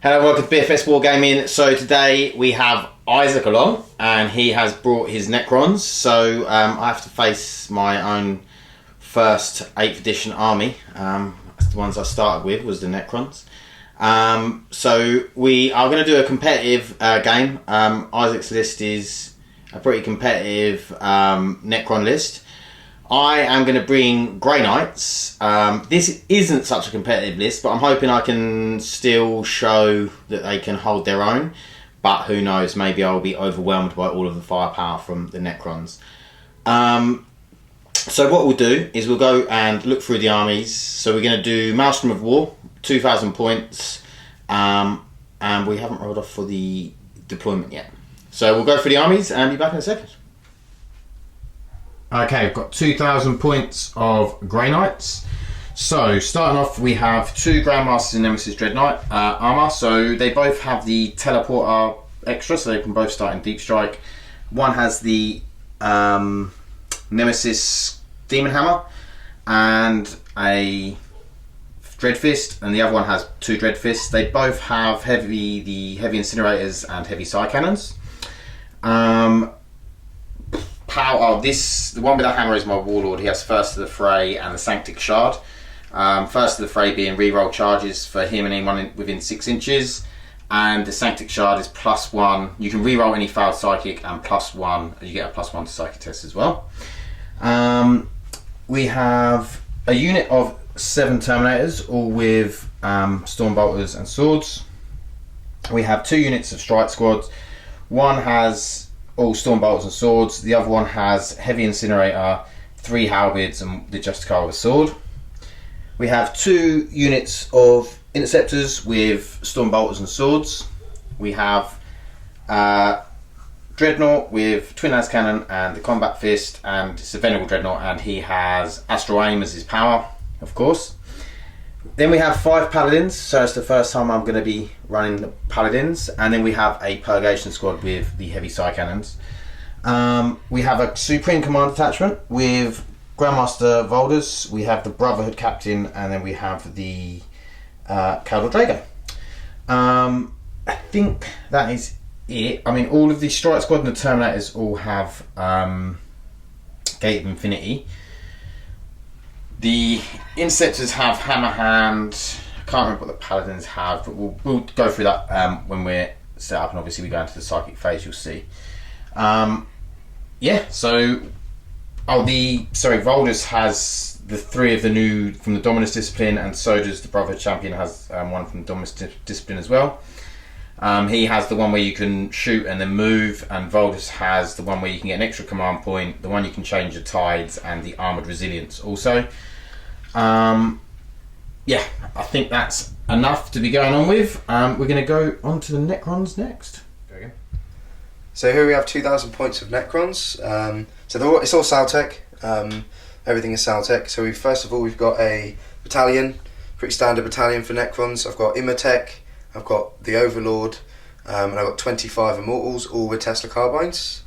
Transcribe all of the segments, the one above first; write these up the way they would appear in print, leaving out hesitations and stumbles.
Hello, welcome to BFS Wargaming. So today we have Isaac along, and he has brought his Necrons. So I have to face my own first 8th edition army. The ones I started with was the Necrons. So we are going to do a competitive game. Isaac's list is a pretty competitive Necron list. I am going to bring Grey Knights. This isn't such a competitive list, but I'm hoping I can still show that they can hold their own. But who knows, maybe I'll be overwhelmed by all of the firepower from the Necrons. So what we'll do is we'll go and look through the armies. So we're going to do Maelstrom of War, 2,000 points. And we haven't rolled off for the deployment yet. So we'll go through the armies and be back in a second. Okay, we've got 2,000 points of Grey Knights. So, starting off, we have 2 Grandmasters in Nemesis Dreadnought armour. So, they both have the Teleporter extra, so they can both start in Deep Strike. One has the Nemesis Demon Hammer and a Dreadfist, and the other one has 2 Dreadfists. They both have the Heavy Incinerators and Heavy Side Cannons. The one with the hammer is my Warlord. He has First to the Fray and the Sanctic Shard. First to the Fray being reroll charges for him and anyone within 6 inches. And the Sanctic Shard is +1. You can reroll any failed psychic, and +1. You get a +1 to psychic test as well. We have a unit of 7 Terminators, all with Stormbolters and Swords. We have 2 units of Strike Squads. One has all Stormbolters and Swords. The other one has Heavy Incinerator, 3 Halberds, and the Justicar with a sword. We have 2 units of Interceptors with Stormbolters and Swords. We have Dreadnought with Twin Lance Cannon and the Combat Fist, and it's a Venerable Dreadnought, and he has Astral Aim as his power, of course. Then we have 5 Paladins, so it's the first time I'm going to be running the Paladins. And then we have a Purgation Squad with the Heavy Side Cannons. We have a Supreme Command Detachment with Grandmaster Volders. We have the Brotherhood Captain, and then we have the Caldor Drago. I think that is it. I mean, all of the Strike Squad and the Terminators all have Gate of Infinity. The Interceptors have Hammer Hand. I can't remember what the Paladins have, but we'll go through that when we're set up, and obviously we go into the Psychic phase, you'll see. Volders has the 3 of the new from the Dominus Discipline, and so does the Brotherhood Champion has one from the Dominus Discipline as well. He has the one where you can shoot and then move, and Volders has the one where you can get an extra command point, the one you can change your tides, and the Armoured Resilience also. I think that's enough to be going on with. We're going to go on to the Necrons next. So here we have 2,000 points of Necrons. It's all Saltec. Everything is Saltec. So first of all we've got a battalion, pretty standard battalion for Necrons. I've got Imhotep, I've got the Overlord, and I've got 25 Immortals, all with Tesla Carbines.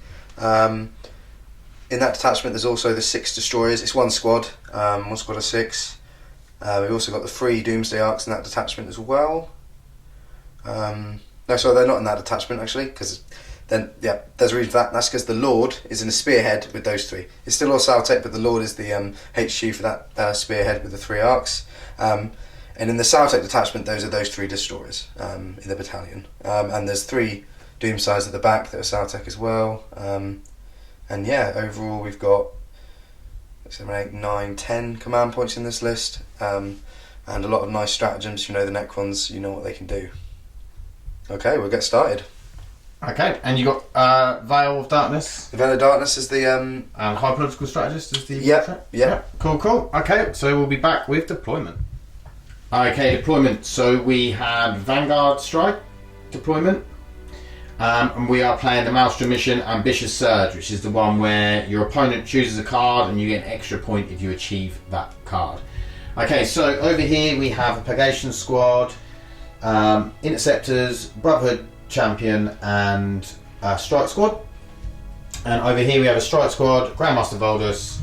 In that detachment there's also the 6 Destroyers. It's one squad of 6. We've also got the 3 Doomsday Arcs in that detachment as well. No, sorry, they're not in that detachment actually, because there's a reason for that. That's because the Lord is in a spearhead with those 3. It's still all Saltec, but the Lord is the HQ for that spearhead with the 3 arcs. And in the Saltec detachment, those are those 3 Destroyers in the battalion. And there's 3 Doomsides at the back that are Saltec as well. Overall we've got 7, 8, 9, 10 command points in this list. And a lot of nice stratagems. You know the Necrons, you know what they can do. Okay, we'll get started. Okay, and you got Veil of Darkness. The Veil of Darkness is the and High Political Strategist is the Yep. Cool. Okay, so we'll be back with deployment. Okay, deployment. So we had Vanguard Strike deployment, and we are playing the Maelstrom mission Ambitious Surge, which is the one where your opponent chooses a card and you get an extra point if you achieve that card. Okay, so over here we have a Purgation Squad, Interceptors, Brotherhood Champion, and Strike Squad. And over here we have a Strike Squad, Grandmaster Voldus,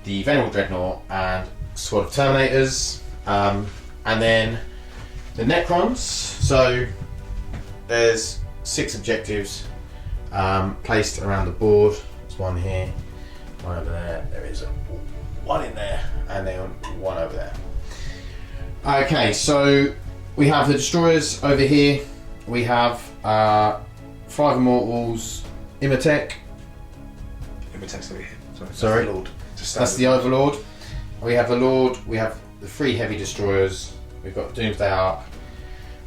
the Venerable Dreadnought, and Squad of Terminators. And then the Necrons. So there's 6 objectives placed around the board. There's one here, one over there. There is one in there, and then one over there. Okay, so we have the destroyers over here. We have 5 Immortals, Imatech. Imatech's over here. Sorry. Lord. That's the Overlord. We have the Lord. We have the 3 heavy destroyers. We've got Doomsday Ark.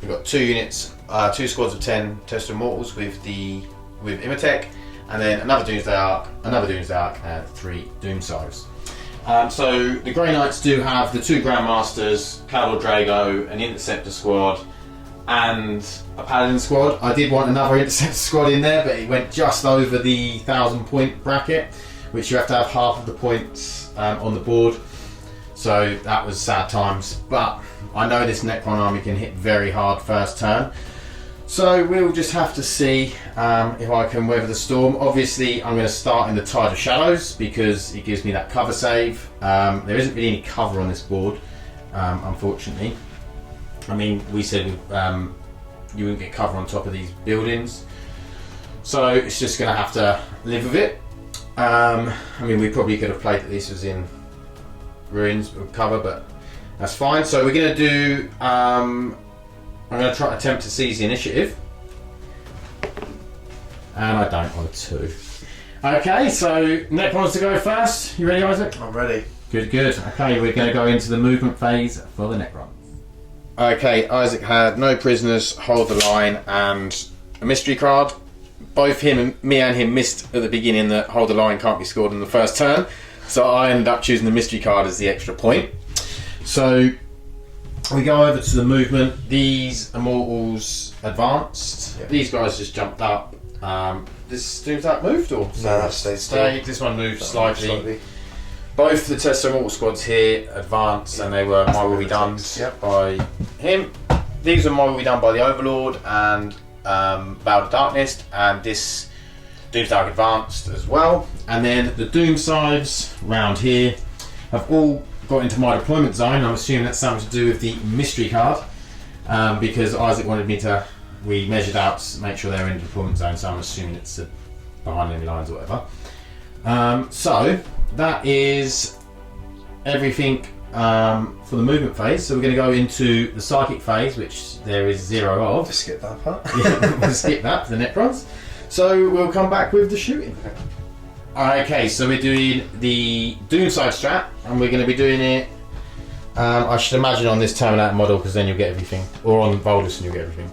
We've got 2 units, 2 squads of 10 Test Immortals with Imatech, and then another Doomsday Ark, and 3 Doomsides. So the Grey Knights do have the 2 Grandmasters, Calador Drago, an Interceptor squad, and a Paladin squad. I did want another Interceptor squad in there, but it went just over the 1,000 point bracket, which you have to have half of the points on the board. So that was sad times, but I know this Necron army can hit very hard first turn. So we'll just have to see if I can weather the storm. Obviously, I'm going to start in the Tide of Shadows because it gives me that cover save. There isn't really any cover on this board, unfortunately. I mean, we said you wouldn't get cover on top of these buildings. So it's just going to have to live with it. I mean, we probably could have played that this was in ruins with cover, but that's fine. So we're going to do... I'm going to try to attempt to seize the initiative. And I don't want to. Okay, so Necrons to go first. You ready, Isaac? I'm ready. Good, good. Okay, we're going to go into the movement phase for the Necrons. Okay, Isaac had no prisoners, hold the line, and a mystery card. Both me and him missed at the beginning that hold the line can't be scored in the first turn. So I ended up choosing the mystery card as the extra point. So we go over to the movement. These Immortals advanced. Yep. These guys just jumped up. This Doomsday moved or? No, that stayed. This one moved slightly. Both the Test Immortal squads here advanced, and they were My Will Be Done by him. These were My Will Be Done by the Overlord and Veil of Darkness, and this Doomsday Ark advanced as well. And then the Doomsides round here have all got into my deployment zone. I'm assuming that's something to do with the mystery card, because Isaac wanted me to. We measured out to make sure they're in the deployment zone, so I'm assuming it's behind enemy lines or whatever. So that is everything for the movement phase. So we're going to go into the psychic phase, which there is 0 of. Just skip that part. Yeah, we'll skip that for the Necrons. So we'll come back with the shooting. Okay, so we're doing the Doomside strat, and we're going to be doing it, I should imagine, on this Terminator model, because then you'll get everything. Or on Voldus and you'll get everything.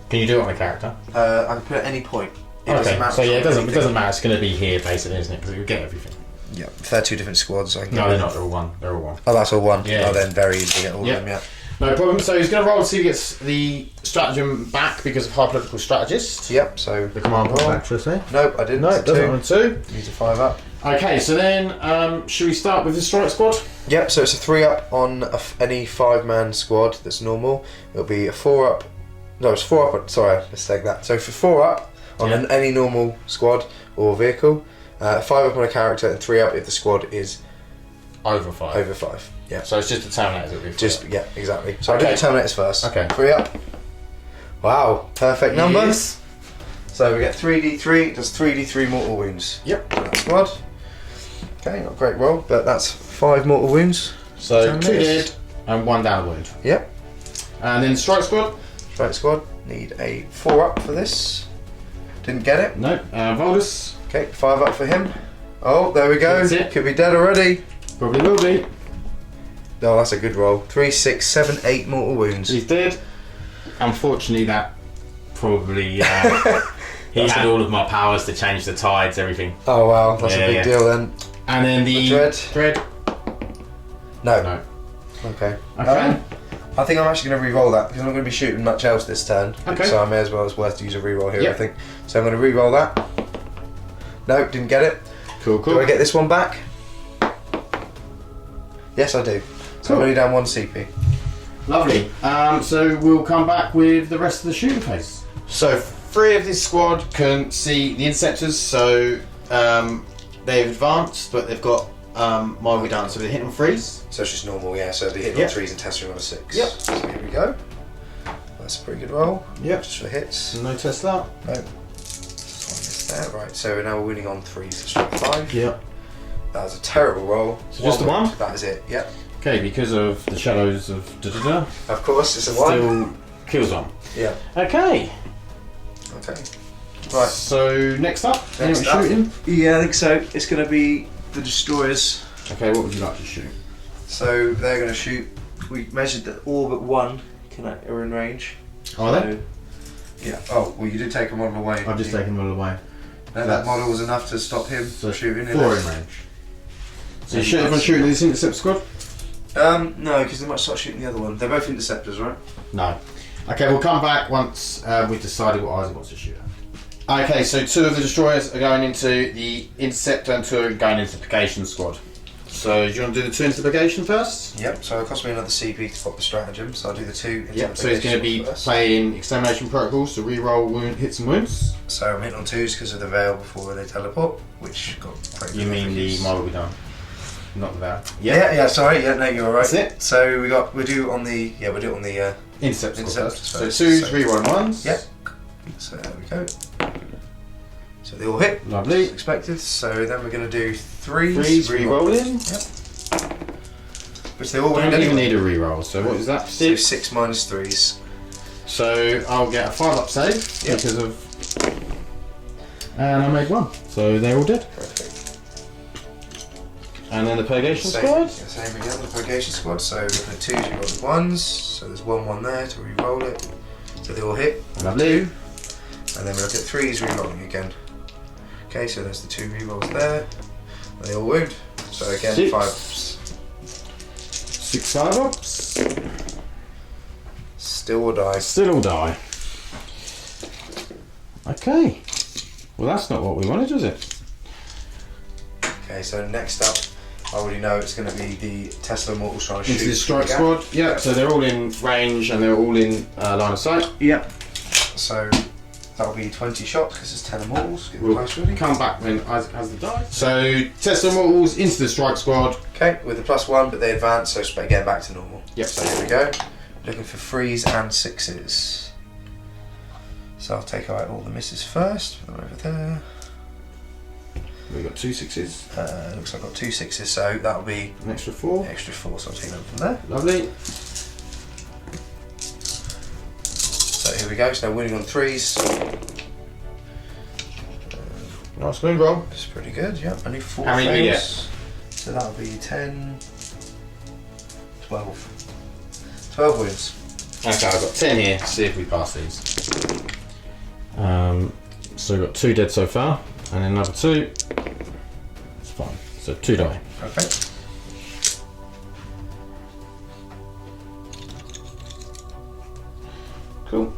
Can you do it on the character? I can put it at any point. It okay, matter so yeah, it doesn't matter. It's going to be here, basically, isn't it? Because you'll get everything. Yeah, if they're 2 different squads, I can No, they're not. They're all one. They're all one. Oh, that's all one. Yeah. Oh, then very easy to get all of them, yeah. No problem. So he's going to roll to see if he gets the stratagem back because of High Political Strategist. Yep, so... The command point back, should I say? Nope, I didn't. No, it doesn't want 2. Needs a 5 up. Okay, so then, should we start with the Strike Squad? Yep, so it's a 3 up on any 5-man squad that's normal. It'll be a 4 up... No, it's 4 up... Sorry, mistake that. So for 4 up on any normal squad or vehicle, 5 up on a character, and 3 up if the squad is... Over 5. Over 5, yeah. So it's just the Terminators that we've Just, yeah, exactly. So I'll do the Terminators first. Okay. 3 up. Wow, perfect numbers. Yes. So we get 3d3, does 3d3 mortal wounds. Yep. For that squad. Okay, not a great roll, but that's 5 mortal wounds. So 2 dead and 1 down a wound. Yep. And then Strike Squad? Strike Squad, need a 4 up for this. Didn't get it. No. Voldus? Okay, 5 up for him. Oh, there we go. That's it. Could be dead already. Probably will be. No, that's a good roll. 3, 6, 7, 8 mortal wounds. He's dead. Unfortunately, that probably... he had all of my powers to change the tides, everything. Oh wow, that's a big deal then. And then the dread. No. Okay. I think I'm actually going to re-roll that because I'm not going to be shooting much else this turn. Okay. So I may as well, it's worth to use a re-roll here, I think. So I'm going to re-roll that. No, didn't get it. Cool. Do I get this one back? Yes, I do. So I'm only down 1 CP. Lovely. So we'll come back with the rest of the shooting phase. So 3 of this squad can see the Interceptors, so they've advanced, but they've got My Way Down, so they hit on 3s. So it's just normal, yeah. So they hit on 3s and test room on a 6. Yep. So here we go. that's a pretty good roll. Yep. Just for hits. No Tesla. No. This one is there. Right, so now we're winning on 3s for strength 5. Yep. That was a terrible roll. So just the one? That is it, yep. Okay, because of the shadows of da-da-da. Of course, it's a 1. Still kills on. Yeah. Okay. Okay. Right. So next up, anyone shooting? Yeah, I think so. It's going to be the destroyers. Okay, what would you like to shoot? So they're going to shoot. We measured that all but one are in range. Are they? Yeah. Oh, well, you did take a model away. I've just taken one away. And that model was enough to stop him So shooting. 4 in range. So you shoot everyone shooting this intercept squad? No, because they might start shooting the other one. They're both interceptors, right? No. Okay, we'll come back once we've decided what Isaac wants to shoot at. Okay, so 2 of the destroyers are going into the interceptor and 2 are going into the Purgation squad. So do you want to do the 2 into the Purgation first? Yep, so it cost me another CP to pop the stratagem, so I'll do the 2 into Yep, the so he's going to be first. playing Extermination Protocols to re-roll hits and wounds. So I'm hitting on 2s because of the veil before they teleport, which got pretty You good mean the reviews. model we done? Not the veil. Yeah, sorry, no, you're alright. That's it. So we'll do it on the Intercept squad Intercept first. So first. 2s, So- re-roll 1s. Yep. So there we go. So they all hit. Lovely. As expected. So then we're going to do 3s. 3s, re-roll in. Yep. Which they all Don't wound even anyway. need a re-roll, so what is that? So 6? 6 minus 3s. So I'll get a 5-up save Yep. because of... And I made 1, so they're all dead. Perfect. And then the Purgation Same, squad? Same again, the Purgation squad. So looking at 2s, you roll the 1s. So there's 1 there to re-roll it. So they all hit. Lovely. And then we look at 3s re-rolling again. Okay, so there's the 2 re-rolls there. They all wound. So again, 6. 5s. 6 5-ups. Still will die. Still all die. Okay. Well, that's not what we wanted, was it? Okay, so next up, I already know it's going to be the Tesla Mortals trying to shoot. Into the strike through squad. Yeah, so they're all in range and they're all in line of sight. Yep. So that'll be 20 shots because it's 10 Immortals. Get We'll close ready. come back when Isaac has the die. So Tesla Mortals into the strike squad. Okay, with the +1, but they advance, so again back to normal. Yep. So here we go. Looking for 3s and 6s. So I'll take out all the misses first. Put them over there. We've got 2 6s. Looks like I've got 2 6s, so that'll be An extra 4. extra 4. So I'll take them from there. Lovely. So here we go. So winning on 3s. Nice wound roll. It's pretty good. Yeah. Only 4 How many do we fails. So that'll be 10, 12. 12 wins. Okay, I've got 10 here. See if we pass these. So we've got 2 dead so far, and then another 2. It's fine. So 2 die. Okay. Cool.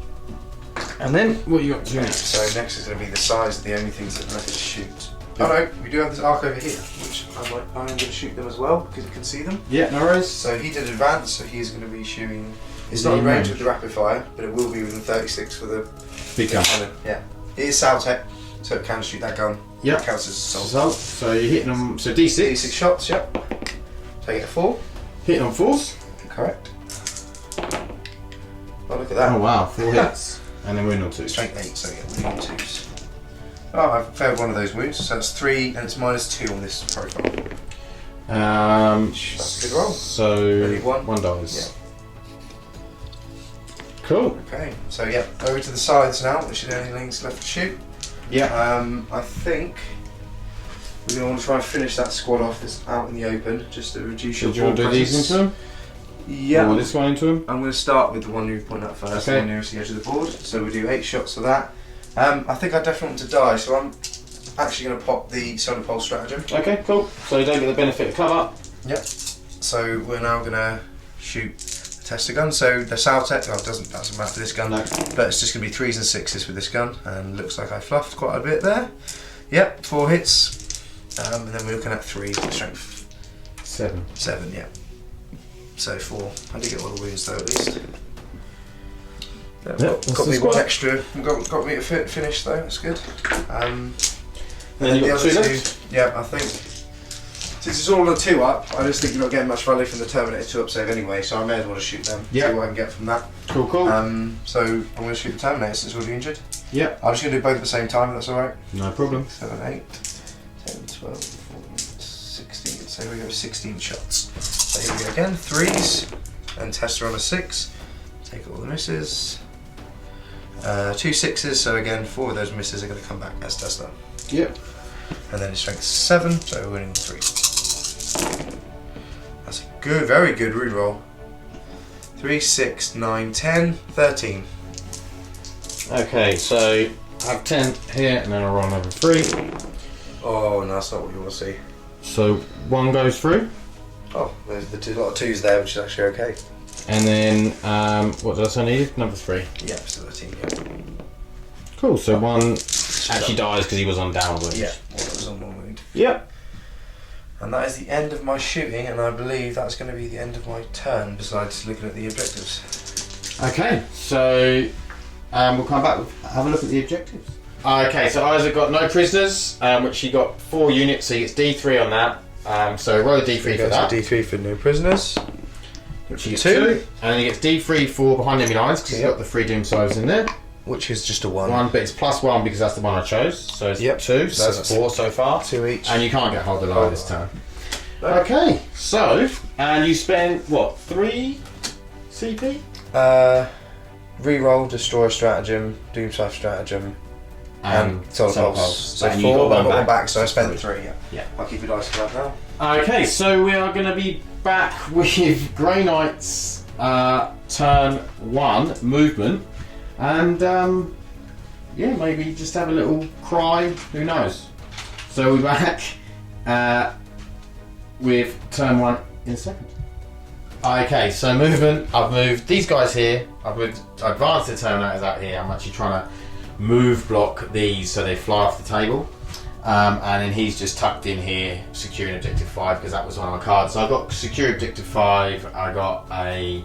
And then what you got to do next? So next is going to be the size of the only things that are left to shoot. Oh no, we do have this arc over here, which I'm going to shoot them as well because you can see them. Yeah, no worries. So he did advance, so he's going to be shooting. It's Is not he in in range range? with the rapid fire, but it will be within 36 for the Big gun. cannon. Yeah, it is Saltec, so it can shoot that gun. Yep. It counts as assault. Result. So you're hitting them. So D6. 6 shots. Yep. Take it a 4. Hitting on 4s. Correct. Oh look at that. Oh wow, 4 hits. And then wound on 2s. Strength 8, so yeah, wound on 2s. Oh, I've failed one of those wounds, so that's 3, and it's -2 on this profile. That's a good roll. So Only one? 1 dies. Cool. Okay, so yeah, over to the sides now, which are the only things left to shoot. Yeah. I think we're going to want to try and finish that squad off that's out in the open, just to reduce So your do you want to do ball these presence. into them? Yeah. Or this one into them? I'm going to start with the one you point out first, Okay. the one nearest the edge of the board. So we'll do 8 shots of that. I think I definitely want to die, so I'm actually going to pop the solar pulse stratagem. Okay, cool. So you don't get the benefit of cover. Yep. So we're now going to shoot the tester gun. So the Saltec, oh, it doesn't matter for this gun, No. but it's just going to be 3s and 6s with this gun, and looks like I fluffed quite a bit there. Yep, 4 hits, and then we're looking at 3 strength 7. 7. Yeah. So 4. I did get all the wounds though at least. Yep, got that's me the one squad. extra. Got me to finish though. That's good. Then you the got other 2 two, left. yeah, I think Since it's all a 2 up, I just think you're not getting much value from the Terminator 2 up save anyway, so I may as well just shoot them. Yeah. See what I can get from that. Cool, cool. So I'm going to shoot the Terminator since we're already injured. Yep. I'm just going to do both at the same time, if that's alright. No problem. 7, 8, 10, 12, 14, 16. So we go 16 shots. So here we go again. 3s, and Tester on a 6. Take all the misses. 2 6s, so again 4 of those misses are going to come back as Tester. Yep. And then his strength 7, so we're winning 3. That's a good, very good reroll. 3, 6, 9, 10, 13. Okay, so I have 10 here, and then I roll another 3. Oh, no, that's not what you want to see. So 1 goes through. Oh, there's a lot of 2s there, which is actually okay. And then, what did I say I needed? Number 3. Yeah, still 13, yeah. Cool, so 1 actually dies because he was on down wound. Yeah, well, that was on 1 wound. Yep. And that is the end of my shooting, and I believe that's going to be the end of my turn, besides looking at the objectives. Okay, so we'll come back, have a look at the objectives. Okay, so Isaac got no prisoners, which he got 4 units, so he gets D3 on that. So roll a D3 for that. D3 for no prisoners. Which he gets 2. And then he gets D3 for behind enemy lines, because he's got the 3 doom sides in there. Which is just a 1. 1, but it's +1 because that's the one I chose. So it's 2, so that's 4 so far. 2 each. And you can't get hold of the lie this turn. Okay, so, and you spend, what, 3 CP? Reroll, Destroy Stratagem, Doomside Stratagem, and Solar Pulse. So and 4, you got but I got one one back, so I spent 3, Yeah. I'll keep your dice for that now. Okay, so we are going to be back with Grey Knight's turn 1 movement. And, yeah, maybe just have a little cry, who knows. So we're back with turn 1 in a second. Okay, so movement, I've moved these guys here, I've moved advanced the Terminators out here. I'm actually trying to move block these so they fly off the table. And then he's just tucked in here, securing objective 5 because that was one of my cards. So I got secure objective 5, I got a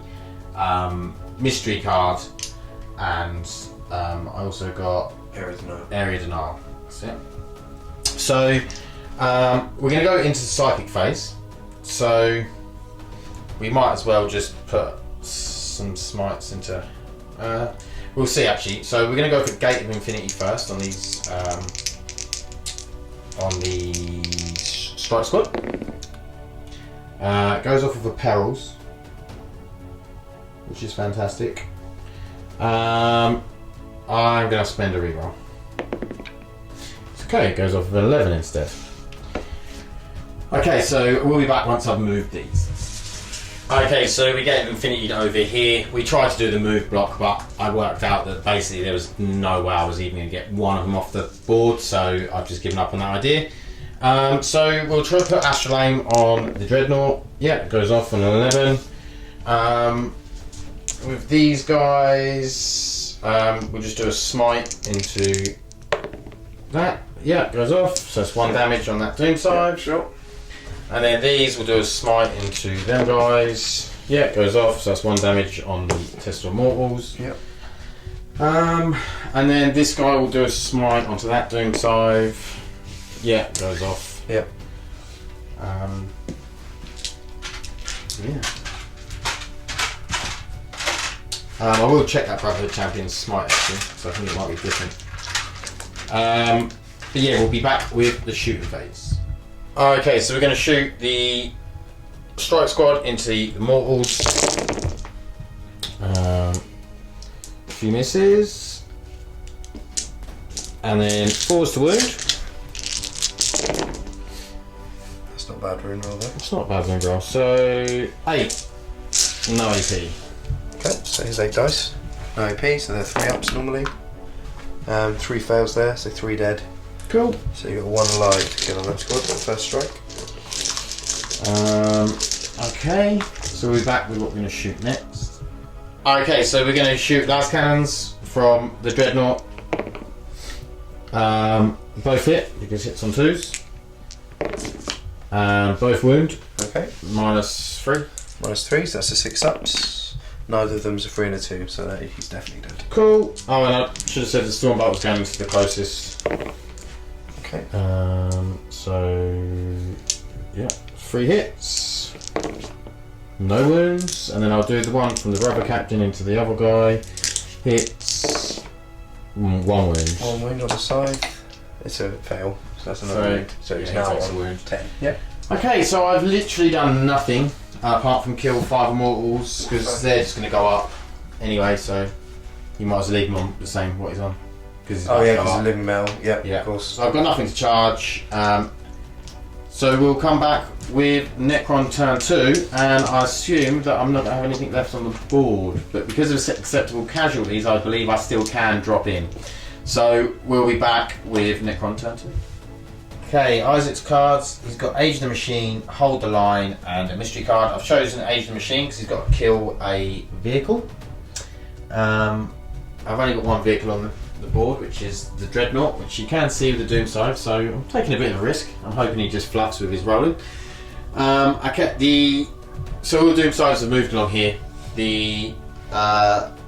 mystery card, and I also got Area Denial. That's it. So we're going to go into the psychic phase. So we might as well just put some smites into. We'll see actually. So we're going to go for Gate of Infinity first on these. On the strike squad. Goes off of the perils, which is fantastic. I'm going to spend a reroll. Okay, it goes off of an 11 instead. Okay, so we'll be back once I've moved these. Okay, so we get Infinity over here. We tried to do the move block, but I worked out that basically there was no way I was even going to get one of them off the board, so I've just given up on that idea. So we'll try to put Astral Aim on the Dreadnought. Yeah, it goes off on an 11. With these guys, we'll just do a smite into that. Yeah, it goes off, so it's 1 damage on that Doom side. Yeah, sure. And then these will do a smite into them guys. Yeah, it goes off, so that's 1 damage on the Tester of Mortals. Yep. And then this guy will do a smite onto that Doom side. Yeah, it goes off. Yep. Yeah. I will check that Brotherhood Champion's smite actually, so I think it might be different. But yeah, we'll be back with the shooting phase. Okay, so we're going to shoot the strike squad into the mortals. A few misses. And then 4s to wound. That's not a bad wound roll though. It's not a bad wound roll. So 8. No AP. Okay, so here's 8 dice. No AP, so they're 3 ups normally. 3 fails there, so 3 dead. Cool. So you've got 1 alive to kill on that squad, that first strike. Okay, so we're back with what we're going to shoot next. Okay, so we're going to shoot las cannons from the Dreadnought. Both hit, because hits on 2s. Both wound. Okay. -3. -3, so that's a 6 ups. Neither of them's a 3 and a 2, so that he's definitely dead. Cool. Oh, and I should have said the Stormbolt was going to the closest. Okay. So yeah, 3 hits. No wounds. And then I'll do the one from the rubber captain into the other guy. Hits. 1 wound. 1 wound on the side. It's a fail. So that's another wound. So it's now takes a on wound. 10. Yep. Okay, so I've literally done nothing apart from kill 5 immortals because they're just going to go up anyway. So you might as well leave him on the same what he's on. Oh yeah, because it's a living male. Yep, yeah, of course. So I've got nothing to charge. So we'll come back with Necron turn 2, and I assume that I'm not going to have anything left on the board. But because of acceptable casualties, I believe I still can drop in. So we'll be back with Necron turn 2. Okay, Isaac's cards. He's got Age of the Machine, Hold the Line, and a mystery card. I've chosen Age of the Machine because he's got to kill a vehicle. I've only got 1 vehicle on the board, which is the Dreadnought, which you can see with the Doomside, so I'm taking a bit of a risk. I'm hoping he just fluffs with his rolling. I kept so all the Doomsides have moved along here. The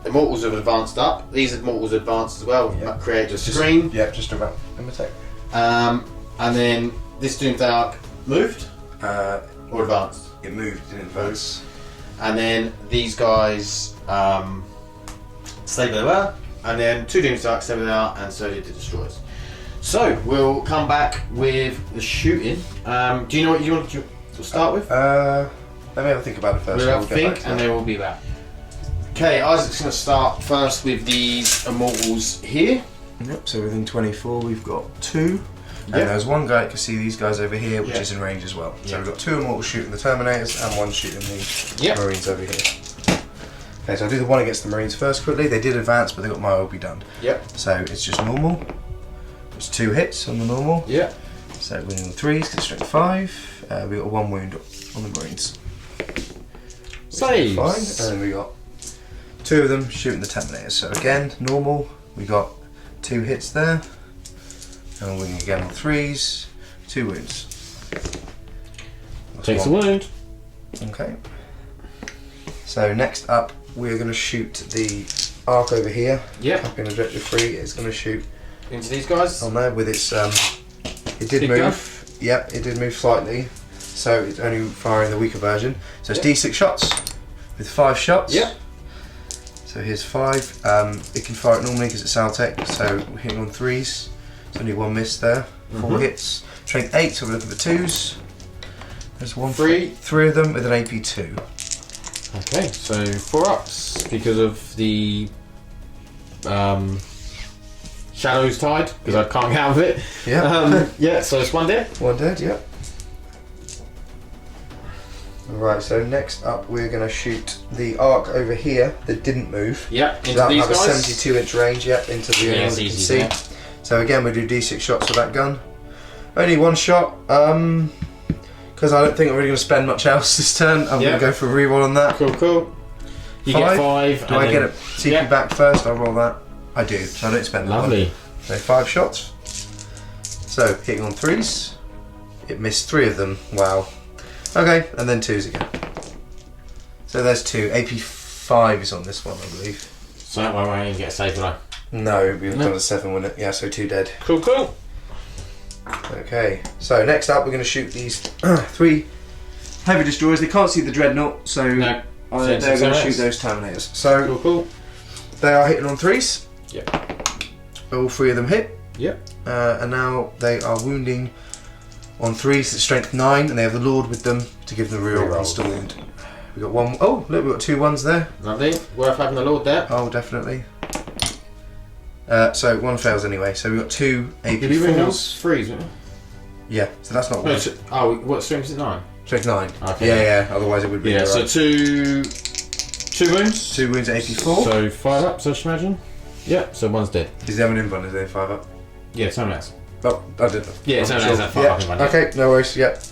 Immortals have advanced up. These Immortals advanced as well. Yep. Created a screen. Yep, just about imitate. And then this Doomsday Arc moved or advanced. It moved, didn't advance. And then these guys stay where they were. And then 2 Doomsday Arcs stay where they are, and so did the Destroyers. So we'll come back with the shooting. Do you know what you want to start with? Let me have a think about it first. We'll have a think, and then we'll be back. Okay, Isaac's going to start first with these Immortals here. Yep, so within 24 we've got 2. And there's 1 guy that can see these guys over here, which is in range as well. So we've got 2 Immortals shooting the Terminators and 1 shooting the Marines over here. Okay, so I'll do the one against the Marines first quickly. They did advance, but they got my OB done. Yep. So it's just normal. It's 2 hits on the normal. Yep. So winning the 3s, get strength 5. We got 1 wound on the Marines. Saves. Fine. And then we got 2 of them shooting the Terminators. So again, normal. We got 2 hits there. And we're winning again on 3s. 2 wounds. Takes a wound. Okay. So next up, we're going to shoot the arc over here. Yep. Up in objective 3, it's going to shoot into these guys. On there with its. It did Big move. gun. Yep, it did move slightly. So it's only firing the weaker version. So it's D6 shots with 5 shots. Yep. So here's 5. It can fire it normally because it's Saltec. So we're hitting on 3s. There's only 1 miss there. 4 hits. Strength 8. So we're looking for 2s. There's 1. 3. 3 of them with an AP 2. Okay, so 4 ups because of the Shadows Tide, because I can't get out of it. Yeah. So it's 1 dead. 1 dead, yep. Right, so next up we're going to shoot the arc over here that didn't move. Yep, into so that'll these have guys. a 72-inch range, yep, into the Yeah, as it's you easy, can see. So again, we do D6 shots with that gun. Only 1 shot, because I don't think I'm really going to spend much else this turn. I'm going to go for a reroll on that. Cool. You get 5. Do I get a TP back first? I'll roll that. I do, so I don't spend that. Lovely. So 5 shots. So hitting on 3s. It missed 3 of them. Wow. Okay, and then 2s again. So there's 2. AP 5 is on this one, I believe. So that one won't even get a save, will I? No, we've done a 7, wouldn't it? Yeah, so 2 dead. Cool. Okay, so next up we're going to shoot these 3 heavy destroyers. They can't see the Dreadnought, so no. they're going to shoot those Terminators. So cool. They are hitting on 3s. Yep. All 3 of them hit. Yep. And now they are wounding on 3s at strength 9, and they have the Lord with them to give them a real roll to wound. We got 1. Oh, look, we've got 2 1s there. Lovely. Worth having the Lord there. Oh, definitely. So 1 fails anyway. So we've got 2 AP Did you ring those 4s. 3s, didn't you? Yeah, so that's not 1. Oh, what strength is it? 9? Strength 9. Okay. Yeah. Otherwise it would be. Yeah. So right. 2 wounds. 2 wounds at AP 4. So 5 ups, I should imagine. Yeah. So 1's dead. Is there an invuln? Is there 5 up? Yeah, someone else. Oh, I did that. Yeah, someone else that 5 up in one. Okay, no worries. Yep.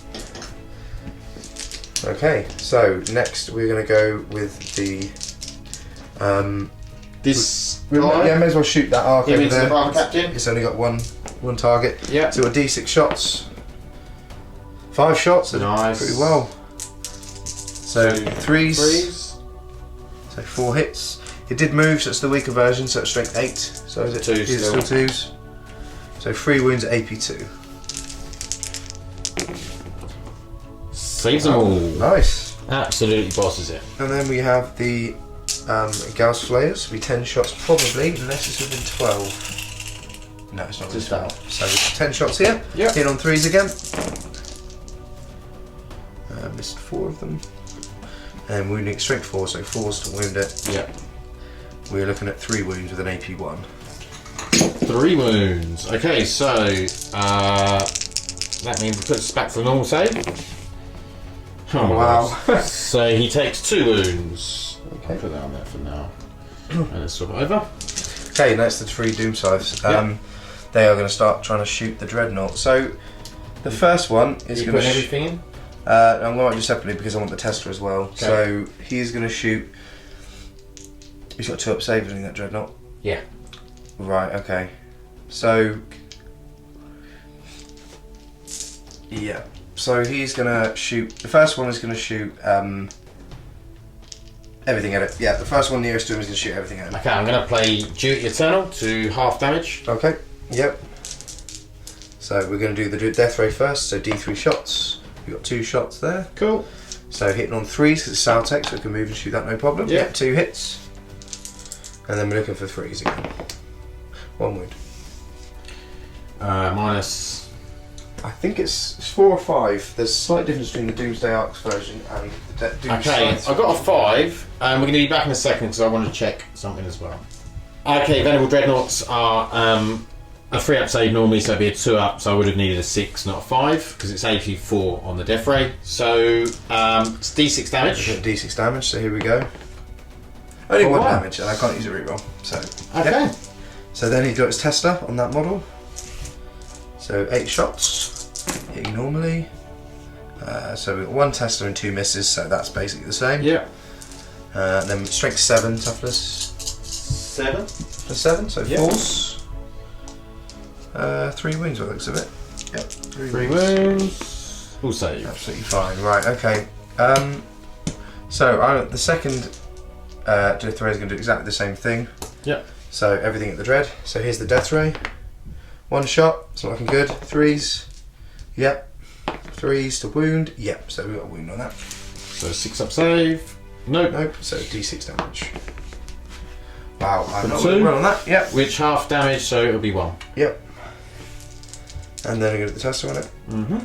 Okay, so next we're going to go with the. This Yeah, guy. may as well shoot that arc over Into the there. Bravo Captain. It's only got one target. Yeah. So we've got D6 shots. 5 shots. That's Nice. pretty well. So 3s. So 4 hits. It did move, so it's the weaker version. So it's strength 8. So is it 2 is it still 2s? So 3 wounds at AP 2. Saves them all. Nice. Absolutely bosses it. And then we have the Gauss Flayers. Be 10 shots probably, unless it's within 12. No, it's not within 12. So 10 shots here. Yep. Hit on 3s again. Missed 4 of them. And wounding strength 4, so 4s to wound it. Yep. We're looking at 3 wounds with an AP 1. 3 wounds. Okay, so that means it puts us back to the normal save. Oh wow. So he takes 2 wounds. Okay. I'll put that on there for now. And let's swap it over. Okay, next the 3 Doom Scythes. Yep. They are going to start trying to shoot the Dreadnought. So the first one is going to put everything in? I'm going to do separately because I want the tester as well. Okay. So he's going to shoot. He's got 2 up saves in that Dreadnought. Yeah. Right. Okay. So yeah. So he's going to shoot. The first one is going to shoot everything at it. Yeah. The first one nearest to him is going to shoot everything at him. Okay, I'm going to play Duty Eternal to half damage. Okay. Yep. So we're going to do the death ray first. So D3 shots. We've got 2 shots there. Cool. So hitting on 3s because it's Saltec, so it can move and shoot that no problem. Yeah. Yep, 2 hits. And then we're looking for 3s again. 1 wound. Minus. I think it's 4 or 5. There's a slight difference between the Doomsday Arcs version and the Okay, I got a 5, and we're going to be back in a second because I want to check something as well. Okay, Venerable Dreadnoughts are a 3 up save normally, so it'd be a 2 up, so I would have needed a 6, not a 5, because it's AP 4 on the death ray. So it's D6 damage. D6 damage, so here we go. Only 1 damage, and I can't use a reroll. So okay. Yep. So then he got his tester on that model. So 8 shots, hitting normally. So we've got 1 tester and 2 misses, so that's basically the same. Yeah. Then strength 7, toughness 7. 7, so Yep. force. 3 wounds by the looks of it. Yep. 3 wounds. All save. Absolutely fine. Right. Okay. So the second death ray is going to do exactly the same thing. Yep. So everything at the dread. So here's the death ray. 1 shot. It's not looking good. 3s. Yep. 3s to wound. Yep. So we've got a wound on that. So 6 up save. Nope. Nope. So D6 damage. Wow. I'm not 2. really well on that. Yep. Which half damage, so it'll be 1. Yep. And then I get the tester on it. Mm-hmm.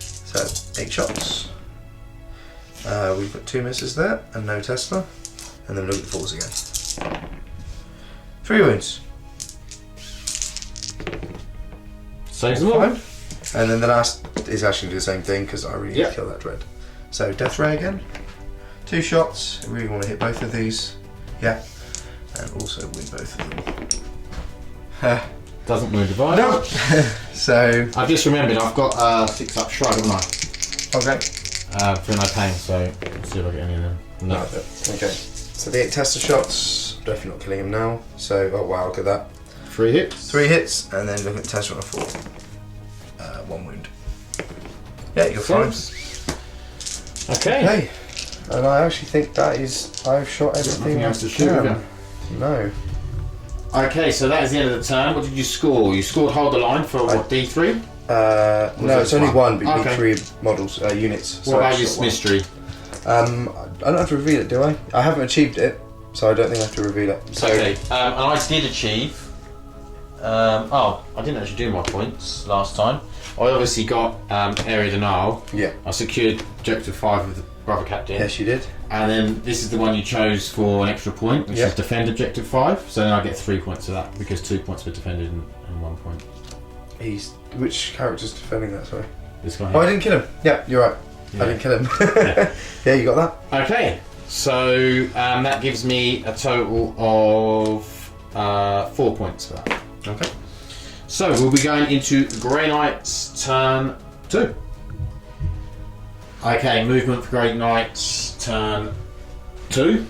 So 8 shots. We've got 2 misses there and no tester. And then look at the falls again. 3 wounds. Saves them all. Fine. And then the last is actually do the same thing because I really need Yep. to kill that dread. So death ray again. 2 shots. I really want to hit both of these. Yeah. And also win both of them. Doesn't wound divide. No. So I've just remembered I've got 6 up shrug, haven't I? okay. For no pain, so let's see if I get any of them. No. Okay. So the 8 tester shots. Definitely not killing him now. So oh wow, look at that. 3 hits. 3 hits, and then look at the tester on a 4. 1 wound. Yeah, you're fine. Okay. Okay. And I actually think that is. I've shot everything Nothing else to I shoot, can. have No. Okay, so that is the end of the turn. What did you score? You scored hold the line for what, D3? No, it's only 1, but you Okay. need 3 models, units. What about I your shot 1. mystery? I don't have to reveal it, do I? I haven't achieved it, so I don't think I have to reveal it. So, Okay, and I did achieve. I didn't actually do my points last time. I obviously got Area Denial. yeah. I secured Objective 5 with the Brother Captain. Yes, you did. And then this is the one you chose for an extra point, which Yep. is Defend Objective 5. So then I get 3 points for that because 2 points were defended and 1 point. Which character's defending that, sorry? This guy. Oh, I didn't kill him. Yeah, you're right. Yeah. I didn't kill him. Yeah. Yeah, you got that. Okay, so that gives me a total of 4 points for that. Okay. So we'll be going into Grey Knight's turn 2. Okay, movement for Grey Knight's turn 2.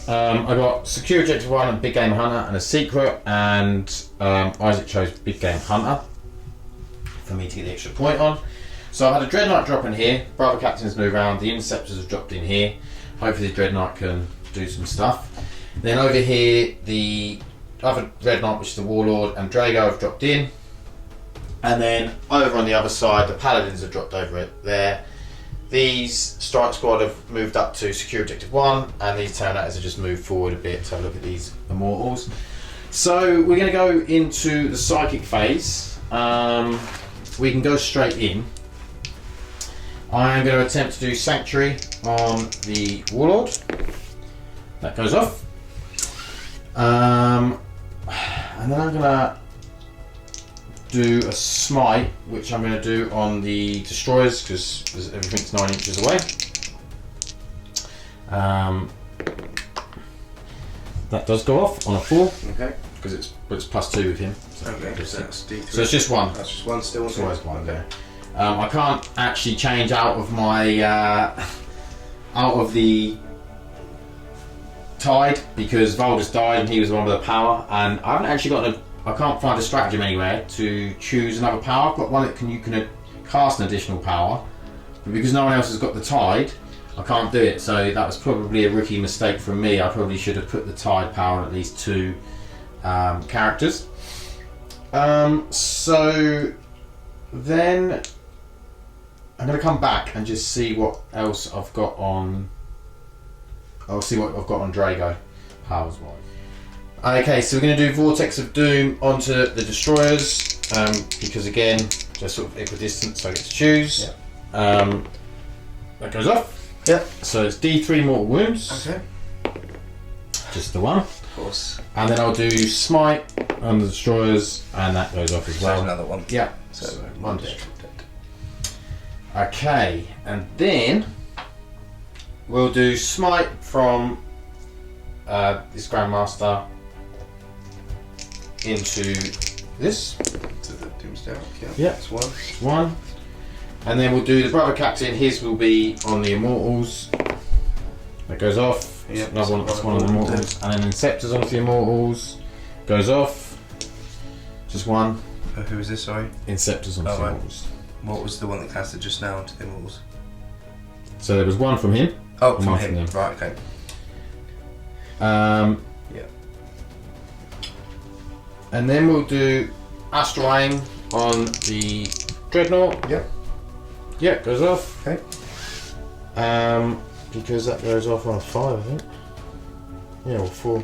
I got Secure Objective 1 and Big Game Hunter and a secret, and Isaac chose Big Game Hunter for me to get the extra point on. So I had a Dread Knight drop in here, Brother Captain's moved around, the Interceptors have dropped in here. Hopefully the Dread Knight can do some stuff. Then over here, the other Dread Knight, which is the Warlord, and Drago have dropped in. And then over on the other side, the Paladins have dropped over it there. these strike squad have moved up to secure objective 1, and these Terminators have just moved forward a bit to have a look at these Immortals. So we're going to go into the psychic phase. We can go straight in. I am going to attempt to do Sanctuary on the Warlord. That goes off. And then I'm going to do a Smite, which I'm going to do on the Destroyers because everything's 9 inches away. That does go off on a 4. Okay. Because it's +2 with him. So, okay, so that's D3. So it's just 1. That's just 1 still. It's always 1, okay. I can't actually change out of my out of the Tide because Voldus died and he was the one with the power, and I haven't actually got I can't find a stratagem anywhere to choose another power. I've got one that you can cast an additional power, but because no one else has got the Tide, I can't do it. So that was probably a rookie mistake from me. I probably should have put the Tide power on at least 2 characters. So then I'm going to come back and just see what else I've got on. I'll see what I've got on Drago powers wise. Okay, so we're going to do Vortex of Doom onto the Destroyers because again, just sort of equidistant, so I get to choose. Yeah. That goes off. Yep. So it's D3 mortal wounds. Okay. Just the one. Of course. And then I'll do Smite on the Destroyers, and that goes off as well. So another one. Yeah. So 1 dead. Okay, and then we'll do Smite from this Grandmaster into this. To the Doomsday Ark, yeah. Yeah. That's 1. 1. And then we'll do the Brother Captain. His will be on the Immortals. That goes off. Yep, Another one. That's one on the Immortals. And then Inceptors onto the Immortals. Goes off. Just 1. Who is this? Sorry. Inceptors onto the right. Immortals. What was the one that casted just now into the Immortals? So there was 1 from him. Oh, and from 1 him. them. Right. Okay. Yeah. And then we'll do Astral Aim on the Dreadnought. Yep. Yeah, goes off. Okay. Because that goes off on a 5, I think. Yeah, or 4.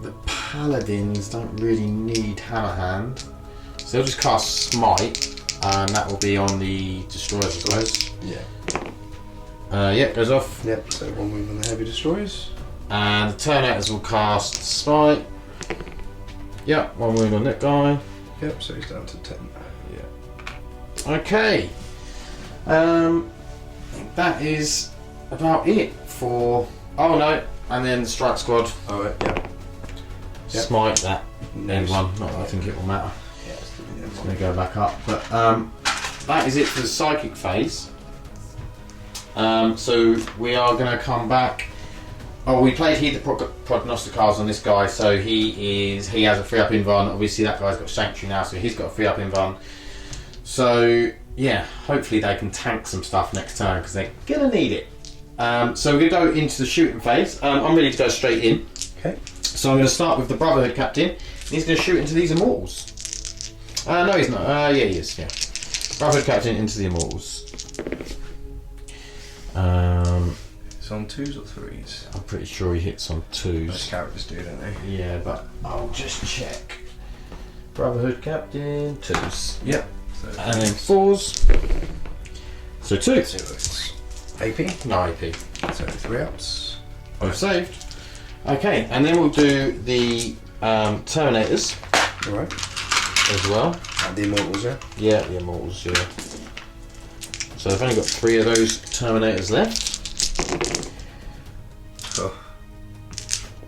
The Paladins don't really need Hammer Hand, so they'll just cast Smite, and that will be on the Destroyers, I suppose. Yeah. Yeah, goes off. Yep. So 1 wound on the Heavy Destroyers. And the Terminators will cast Smite. Yeah, 1 wound on that guy. Yep. So he's down to 10. Yeah. Okay. That is about it for. Oh no, and then the Strike Squad. Oh right. Yeah. Yep. Smite that end one. Not that I think it will matter. Yeah. It's going to go back up, but that is it for the psychic phase. So we are going to come back. Oh, we played Heed the Prognosticars on this guy, so he has a free up invuln. Obviously, that guy's got Sanctuary now, so he's got a free up invuln. So yeah, hopefully they can tank some stuff next turn because they're gonna need it. So we're gonna go into the shooting phase. I'm ready to go straight in. Okay. So I'm going to start with the Brotherhood Captain. He's going to shoot into these Immortals. No, he's not. Yeah, he is. Yeah. Brotherhood Captain into the Immortals. It's on 2s or 3s? I'm pretty sure he hits on 2s. Most characters do, don't they? Yeah, but I'll just check. Brotherhood Captain, 2s. Yep. So And then 4s. So 2. So it's AP. No AP. So 3 ups. Both saved. Okay, and then we'll do the Terminators Alright. as well. And the Immortals, yeah? Yeah, the Immortals, yeah. So I've only got 3 of those Terminators left. Oh.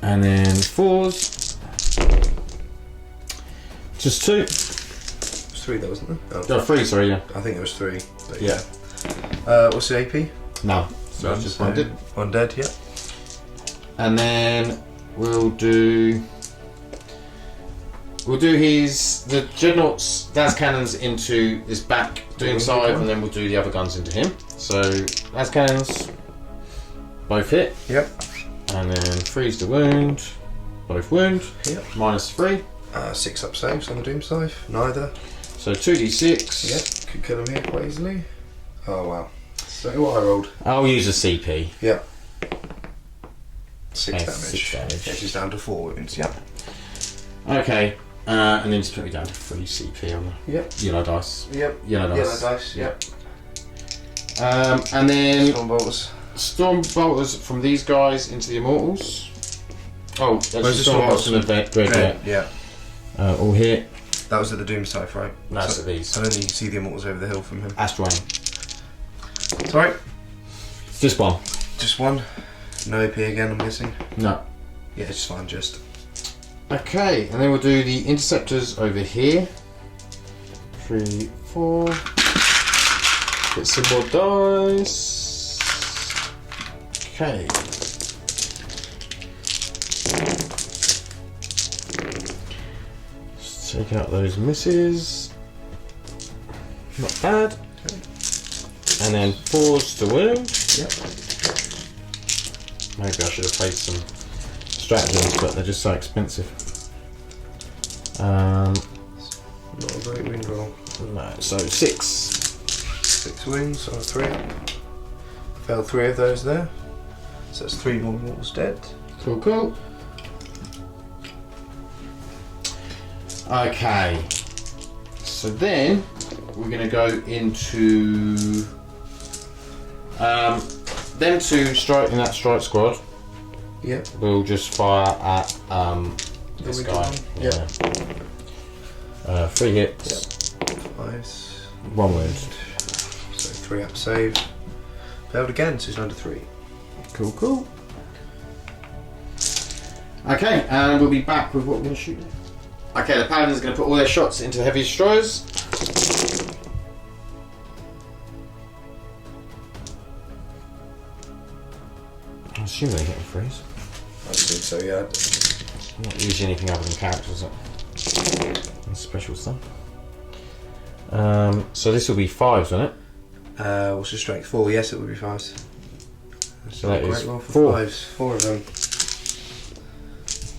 And then 4s. Just 2. It was 3 though, wasn't there? Oh, 3, sorry, yeah. I think it was 3. But Yeah. What's the AP? No, so it's just 1 dead. 1 dead, yeah. And then we'll do the Dreadnought's Las Cannons into this back Doom side, and then we'll do the other guns into him. So Las Cannons, both hit. Yep. And then freeze the wound, both wound. Yep. -3. 6 up saves on the Doom scythe. Neither. So 2d6. Yep, could kill him here quite easily. Oh wow. So what I rolled? I'll use a CP. Yep. 6 damage. 6 damage. Takes us down to 4 wounds. Yep. Okay. And then just put me down to 3 CP on the yellow dice. Yep. Yellow dice. Yellow dice. Yep. And then Storm Stormbolters from these guys into the Immortals. Oh, that's the Where's the Stormbolters from the Dread. Yeah. All hit. That was at the Doomsday, right? That's so, at these. I don't think you can see the Immortals over the hill from him. Astral Aim. It's alright. Just one. Just one. No AP again, I'm guessing. No. Yeah, it's fine, just. Okay, and then we'll do the Interceptors over here. 3, 4. Get some more dice. Okay. Just take out those misses. Not bad. Okay. And then 4s to wound. Yep. Maybe I should have played some stratagems, but they're just so expensive. Not a great wound roll. No, so 6. 6 wounds on 3. Failed 3 of those there. So that's 3 more mortals dead. Cool, cool. Okay. So then we're going to go into them two strike in that strike squad. Yep. We'll just fire at this guy. Yeah. 3 hits. Yep. 5s. 1 wound. So 3 up save. Failed again, so he's under 3. Cool, cool. Okay, and we'll be back with what we're going to shoot now. Okay, the Paladin's going to put all their shots into the heavy destroyers. I assume they hit and freeze. I think so, yeah. Not usually anything other than characters and special stuff. So this will be 5s, won't it? What's your strength? 4, yes, it would be 5s. So that is roll for 4. 5s, 4 of them.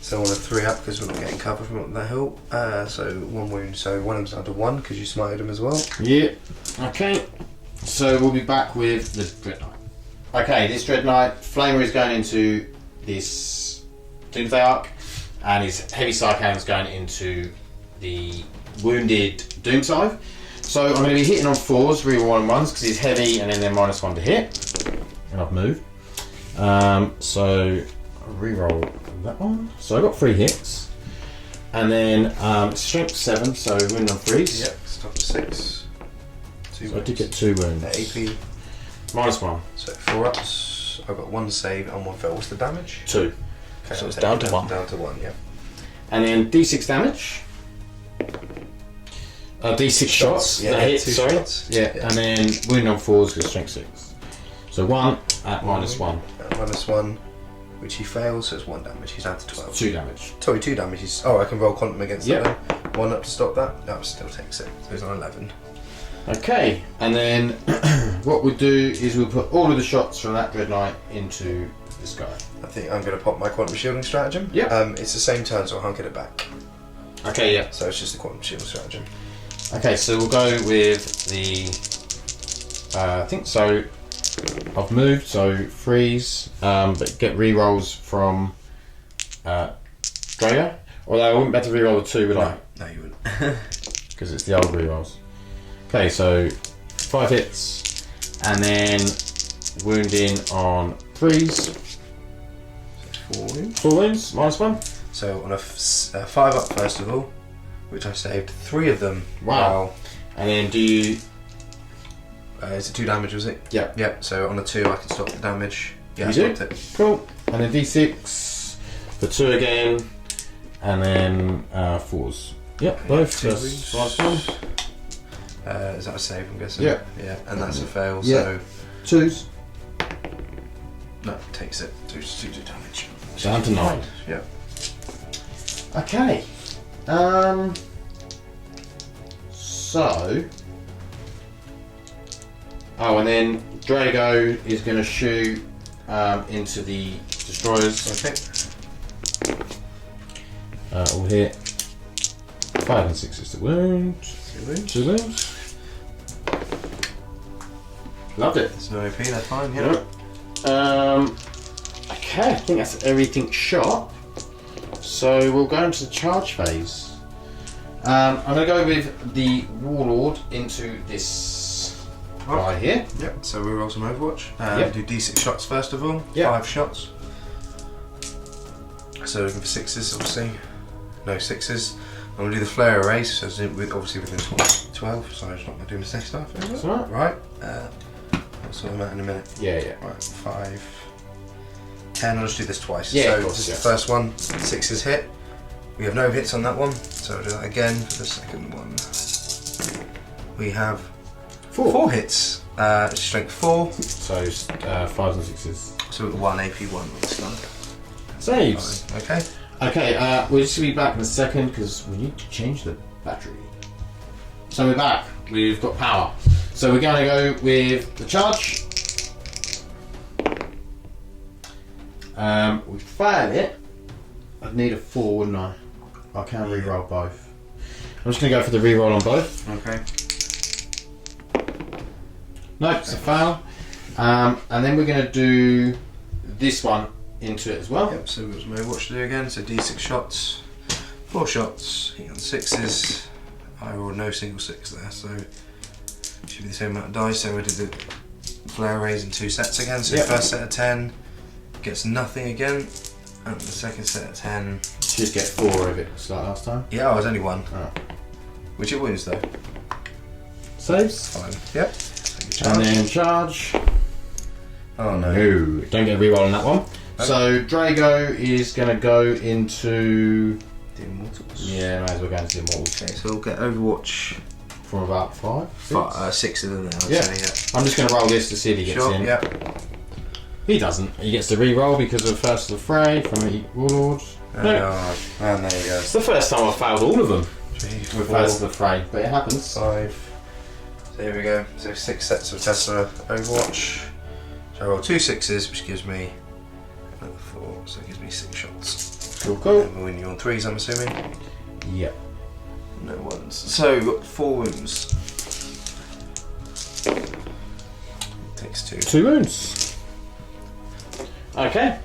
So I want a 3 up because we're not getting cover from up that hill. So 1 wound, so one of them's down to 1 because you smited him as well. Yeah. Okay. So we'll be back with the Dread Knight. Okay, this Dread Knight, Flamer is going into this Doomsday Arc, and his Heavy Psychound is going into the Wounded Doomsday. So I'm going to be hitting on 4s, reroll 1 and 1s, because he's heavy, and then they're -1 to hit. And I've moved. So I'll reroll that one. So I got 3 hits, and then strength 7, so wound on 3s. Yep, stop at 6. 2 So I did get 2 wounds. AP. -1. So 4 ups. I've got 1 save and 1 fail. What's the damage? 2. Okay, So I'll it's take down it to 1. Down to 1, yeah. And then D6 damage. D6 shots. Yeah, That hit, 2 sorry. shots. Yeah, and then wound on 4s with strength 6. So 1 at -1. At -1, which he fails, so it's 1 damage. He's down to 12. 2 damage. Sorry, 2 damage. I can roll quantum against Yep. that then. 1 up to stop that. No, still takes it. So he's on 11. Okay, and then what we'll do is we'll put all of the shots from that Dread Knight into this guy. I think I'm going to pop my quantum shielding stratagem. Yep. It's the same turn, so I'll hunker it back. Okay, yeah. So it's just the quantum shielding stratagem. Okay, so we'll go with the. I think so. I've moved, so freeze, but get rerolls from Drago. Although I wouldn't be able to reroll the 2, would I? No, you wouldn't. Because it's the old rerolls. Okay, so 5 hits, and then wounding on 3s. 4 wounds. 4 wounds, -1. So on a 5 up first of all, which I saved 3 of them. Wow. And then do you... Is it 2 damage, was it? Yep. Yep, so on a 2 I can stop the damage. Yeah, I You do? stopped it. Cool. And then D6 for 2 again, and then 4s. Yep, both. 2 That's wounds. -1. Is that a save, I'm guessing? Yeah. Yeah, and that's a fail, Yeah. so... 2s. No, takes it. 2 damage. Down to 9. Yeah. Okay. So... Oh, and then Drago is going to shoot into the destroyers. Okay. All hit. 5 and 6s to wound. 2 wounds. Loved it. It's no OP, that's fine, yeah. Okay, I think that's everything shot. So we'll go into the charge phase. I'm going to go with the Warlord into this guy here. Yep, so we roll some Overwatch. Yep. Do D6 shots first of all. Yep. 5 shots. So looking for 6s, obviously. No 6s. I'm going to do the flare arrays, so it's obviously within 12, so I'm just not going to do mistake stuff. That's alright. Right. I'll sort them out in a minute. Yeah. Right, 5, 10. I'll just do this twice. Yeah, so of course, this is the first one. 6s hit. We have no hits on that one, so I'll do that again for the second one. We have 4 hits. Strength 4. So 5s and 6s. So 1 AP 1 on this one. Saves. Okay. Okay, we'll just be back in a second because we need to change the battery. So we're back. We've got power. So we're going to go with the charge. We failed it. I'd need a 4, wouldn't I? I can re-roll both. I'm just going to go for the re-roll on both. Okay. Nope, it's a fail. And then we're going to do this one into it as well. Yep, so we've got some Overwatch to do again. So D6 shots, 4 shots, hit on 6s. I rolled no single 6 there, so should be the same amount of dice. So we did the flare arrays in 2 sets again. So Yep. the first set of 10 gets nothing again, and the second set of 10. Just get 4 of it, just like last time. Yeah, I was only 1. Oh. Which it wins though. Saves. Fine. Yep. And then charge. Oh no. No, don't get a re-roll on that one. Okay. So Drago is going to go into... The Immortals. Yeah, might as well go into the Immortals. Okay, so we'll get Overwatch. From about 5, 6? 6 of them now, I'd Yeah. say, I'm just going to roll this to see if he gets Sure, in. yeah. He doesn't. He gets the re-roll because of First of the Fray from the Warlord. No. And there you go. It's the first time I've failed all of them 3, with 4, First of the Fray, but it happens. 5. So here we go. So 6 sets of Tesla Overwatch. So I roll 2 6s, which gives me another 4, so it gives me 6 shots. Cool. And we're winning on 3s, I'm assuming. Yep. No 1s. So we've got 4 wounds. Takes 2. 2 wounds. Okay.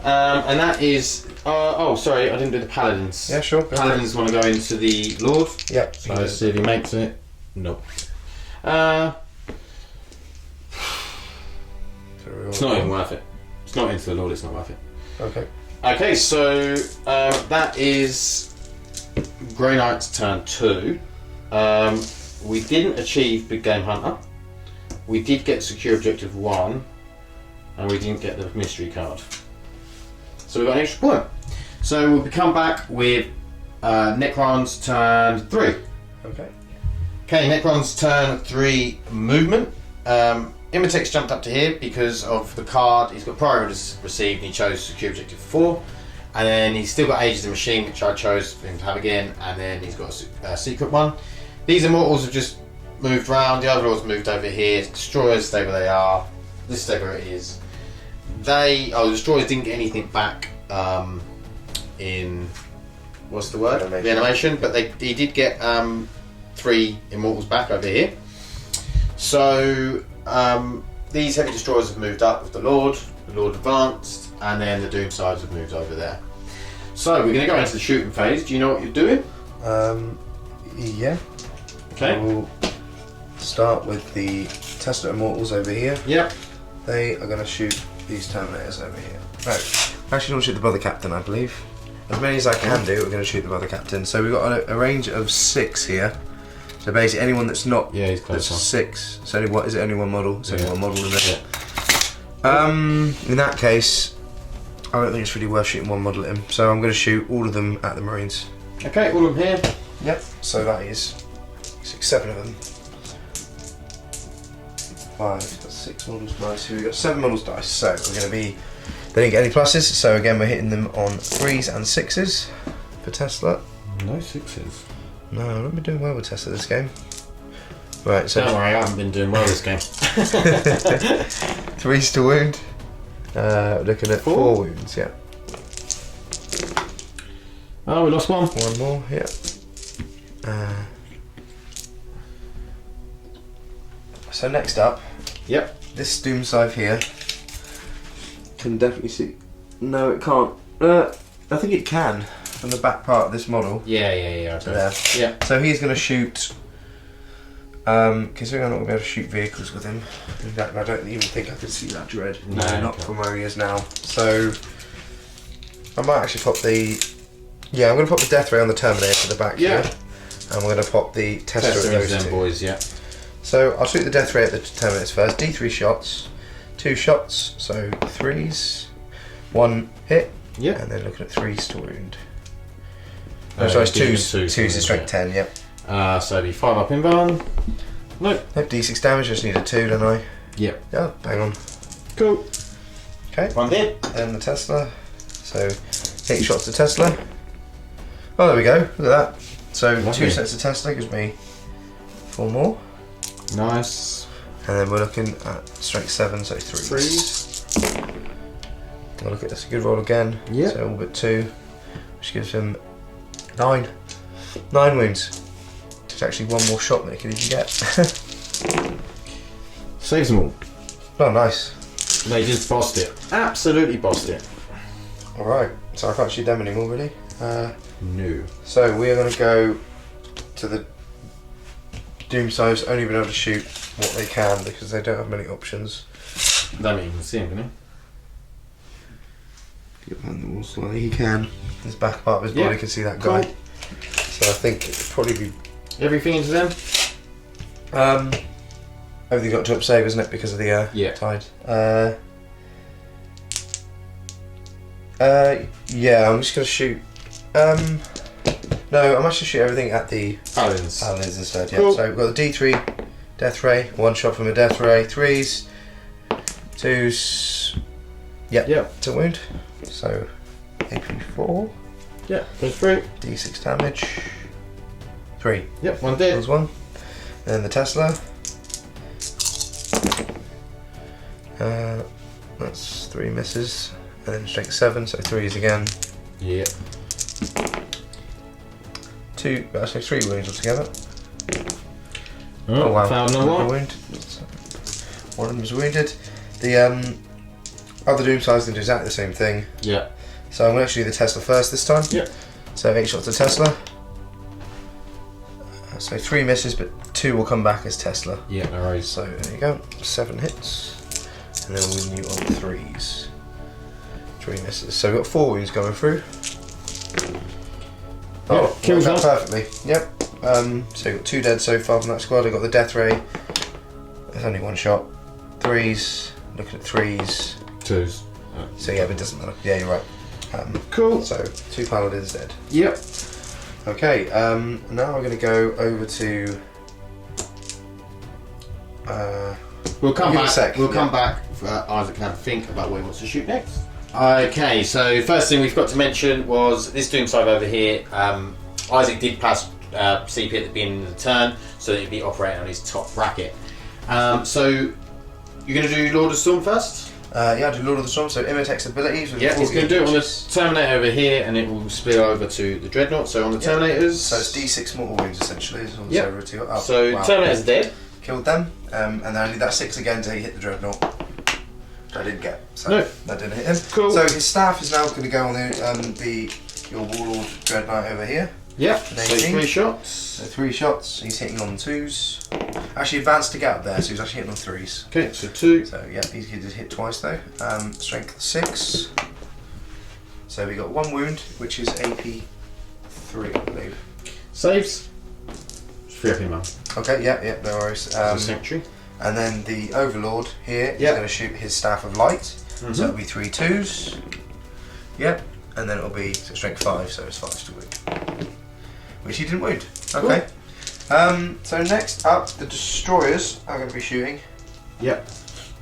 And that is... oh, sorry, I didn't do the Paladins. Yeah, sure. Paladins want to go into the Lord. Yep. So let's see if he makes it. Nope. It's not even worth it. It's not into the Lord, it's not worth it. Okay. Okay, so that is Grey Knight's turn 2. We didn't achieve Big Game Hunter. We did get Secure Objective 1. And we didn't get the mystery card. So we've got an extra point. So we'll come back with Necrons turn 3. Okay. Okay, Necron's turn 3 movement. Imitex jumped up to here because of the card. He's got priority received and he chose Secure Objective 4. And then he's still got Age of the Machine, which I chose for him to have again. And then he's got a secret one. These Immortals have just moved around. The Overlords moved over here. Destroyers stay where they are. This stay where it is. The Destroyers didn't get anything back in... What's the word? Animation. The animation. But he did get 3 Immortals back over here. So these heavy destroyers have moved up with the Lord advanced, and then the Doomsides have moved over there. So we're going to go into the shooting phase. Do you know what you're doing? Yeah. Okay. We'll start with the Tesla Immortals over here. Yep. They are going to shoot these Terminators over here. Right. Actually, don't shoot the Brother Captain, I believe. As many as I can do, we're going to shoot the Brother Captain. So we've got a range of 6 here. So basically, anyone that's not he's that's close. 6. It's only is it only one model? It's only Yeah. one model in it. Yeah. In that case, I don't think it's really worth shooting one model at him. So I'm going to shoot all of them at the Marines. Okay, all of them here. Yep. So that is 6, 7 of them. 5, 6 models dice. So we've got 7 models dice. So we're going to be. They didn't get any pluses. So again, we're hitting them on 3s and 6s for Tesla. No 6s. No, I've not been doing well with Tesla this game. Right. So Don't worry, I haven't been doing well this game. 3s to wound. Looking at 4 wounds. Yeah. Oh, we lost 1. 1 more. Yeah. So next up, Yep. this doom scythe here can definitely see. No, it can't. I think it can from the back part of this model. Yeah. To there. Yeah. So he's going to shoot. Considering I'm not going to be able to shoot vehicles with him, in fact, I don't even think I could see that dread. No, not okay. from where he is now. So I might actually pop the. Yeah, I'm going to pop the death ray on the Terminator to the back Yeah. here, and we're going to pop the tester at those them two. boys, yeah. So I'll shoot the death ray at the Terminators first. D3 shots, 2 shots, so 3s, 1 hit, Yeah. and then looking at 3 to wound. No, sorry, it's 2s to strength 10, yep. So it'd be 5 up in van. Nope. Nope, D6 damage, just need a 2, don't I? Yep. Yeah, bang on. Cool. Okay. 1 hit. And the Tesla. So 8 shots to Tesla. Oh, there we go, look at that. So Lovely. 2 sets of Tesla gives me 4 more. Nice. And then we're looking at strength 7, so 3s. 3s. I'll look at this, a good roll again. Yep. So all but 2, which gives him 9. 9 wounds. It's actually 1 more shot than it could even get. Saves them all. Oh, nice. They just bossed it. Absolutely bossed it. Alright, so I can't shoot them anymore, really. No. So we are going to go to the Doom Scythes, only been able to shoot what they can because they don't have many options. That means you can see him, can you? Get behind the wall slightly, he can. His back part of his body can see that guy. Cool. So I think it'd probably be. Everything into them? Everything's got to up save, isn't it? Because of the Yeah. tide. Yeah, I'm just going to shoot. No, I'm actually shoot everything at the Paladins. Paladins instead. Yeah. Cool. So we've got the D3 Death Ray, 1 shot from a Death Ray, 3s, 2s. Yep. To wound. So AP 4, Yeah. Goes through. D6 damage, 3. Yep. 1 dead. Kills 1. And then the Tesla. That's 3 misses. And then strength 7, so 3s again. Yep. 2, actually 3 wounds altogether. Oh, wow. Found another one. Wound. One of them was wounded. The other Doom Scythes can do exactly the same thing. Yeah. So I'm going to actually do the Tesla first this time. Yep. So 8 shots to Tesla. So 3 misses, but 2 will come back as Tesla. Yeah, no worries. So there you go, 7 hits. And then we'll win you on 3s. 3 misses. So we've got 4 wounds going through. Yeah, kills worked one. out perfectly. Yep. So you've got 2 dead so far from that squad. I've got the Death Ray. There's only 1 shot. 3s. Looking at 3s. 2s. So yeah, but it doesn't matter. Yeah, you're right. Cool. So 2 paladins dead. Yep. Okay. Now we're going to go over to. We'll come Give it a back. sec, We'll yeah. come back. Isaac can have a think about what he wants to shoot next. Okay, so first thing we've got to mention was this Doom Scythe over here. Isaac did pass CP at the beginning of the turn, so that he'd be operating on his top bracket. So you're going to do Lord of Storm first? Yeah, I do Lord of the Storm, so imitates abilities. With Yeah, he's going to do it on the 40 Terminator over here, and it will spill over to the Dreadnought. So on the Terminators. So it's D6 mortal wounds essentially. Is Yep. over to, oh, So wow. Terminator's dead. Killed them, and then I need that 6 again to hit the Dreadnought. Which I didn't get, so No. that didn't hit him. Cool. So his staff is now going to go on your Warlord Dreadnought over here. Yep. So 18. 3 shots. So 3 shots. He's hitting on 2s. Actually advanced to get up there, so he's actually hitting on 3s. Okay, so 2. So yeah, he's going to hit twice though. Strength 6. So we got 1 wound, which is AP 3, I believe. Saves. 3 up in man. Okay, yeah, no worries. Sanctuary. And then the Overlord here is Yep. going to shoot his Staff of Light. So it'll be 3 2s. Yep. And then it'll be strength 5, so it's 5 to wound. Which he didn't wound. Okay. So next up, the Destroyers are going to be shooting. Yep.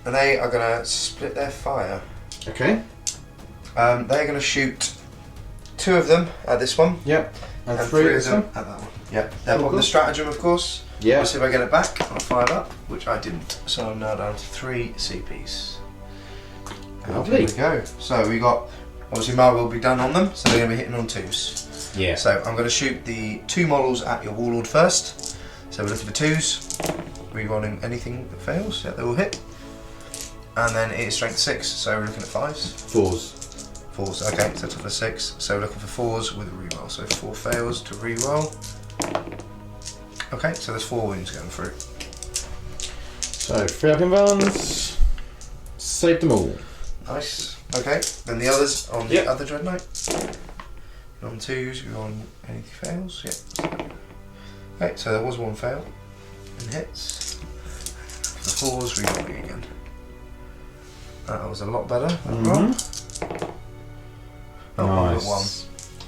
And they are going to split their fire. Okay. They're going to shoot 2 of them at this one. Yep. And 3 3 of of them them. at that one. Yep. They're Cool, popping cool. the Stratagem, of course. Yeah. We'll see if I get it back. I'll fire it up, which I didn't. So I'm now down to 3 CPs. Lovely. There we go. So we got, obviously Mar will be done on them, so they're going to be hitting on 2s. Yeah. So I'm going to shoot the 2 models at your Warlord first. So we're looking for 2s. Rerolling anything that fails. Yeah, they will hit. And then it is strength 6, so we're looking at 5s. 4s, okay, so toughness 6. So we're looking for 4s with a reroll. So 4 fails to reroll. Okay, so there's 4 wounds going through. So 3 up in ones. Save them all. Nice. Okay, then the others on the other Dread Knight. On 2s, we're on anything fails. Yep. Okay, so there was 1 fail and hits. For the 4s, rerolling again. That was a lot better. Oh, nice. 1.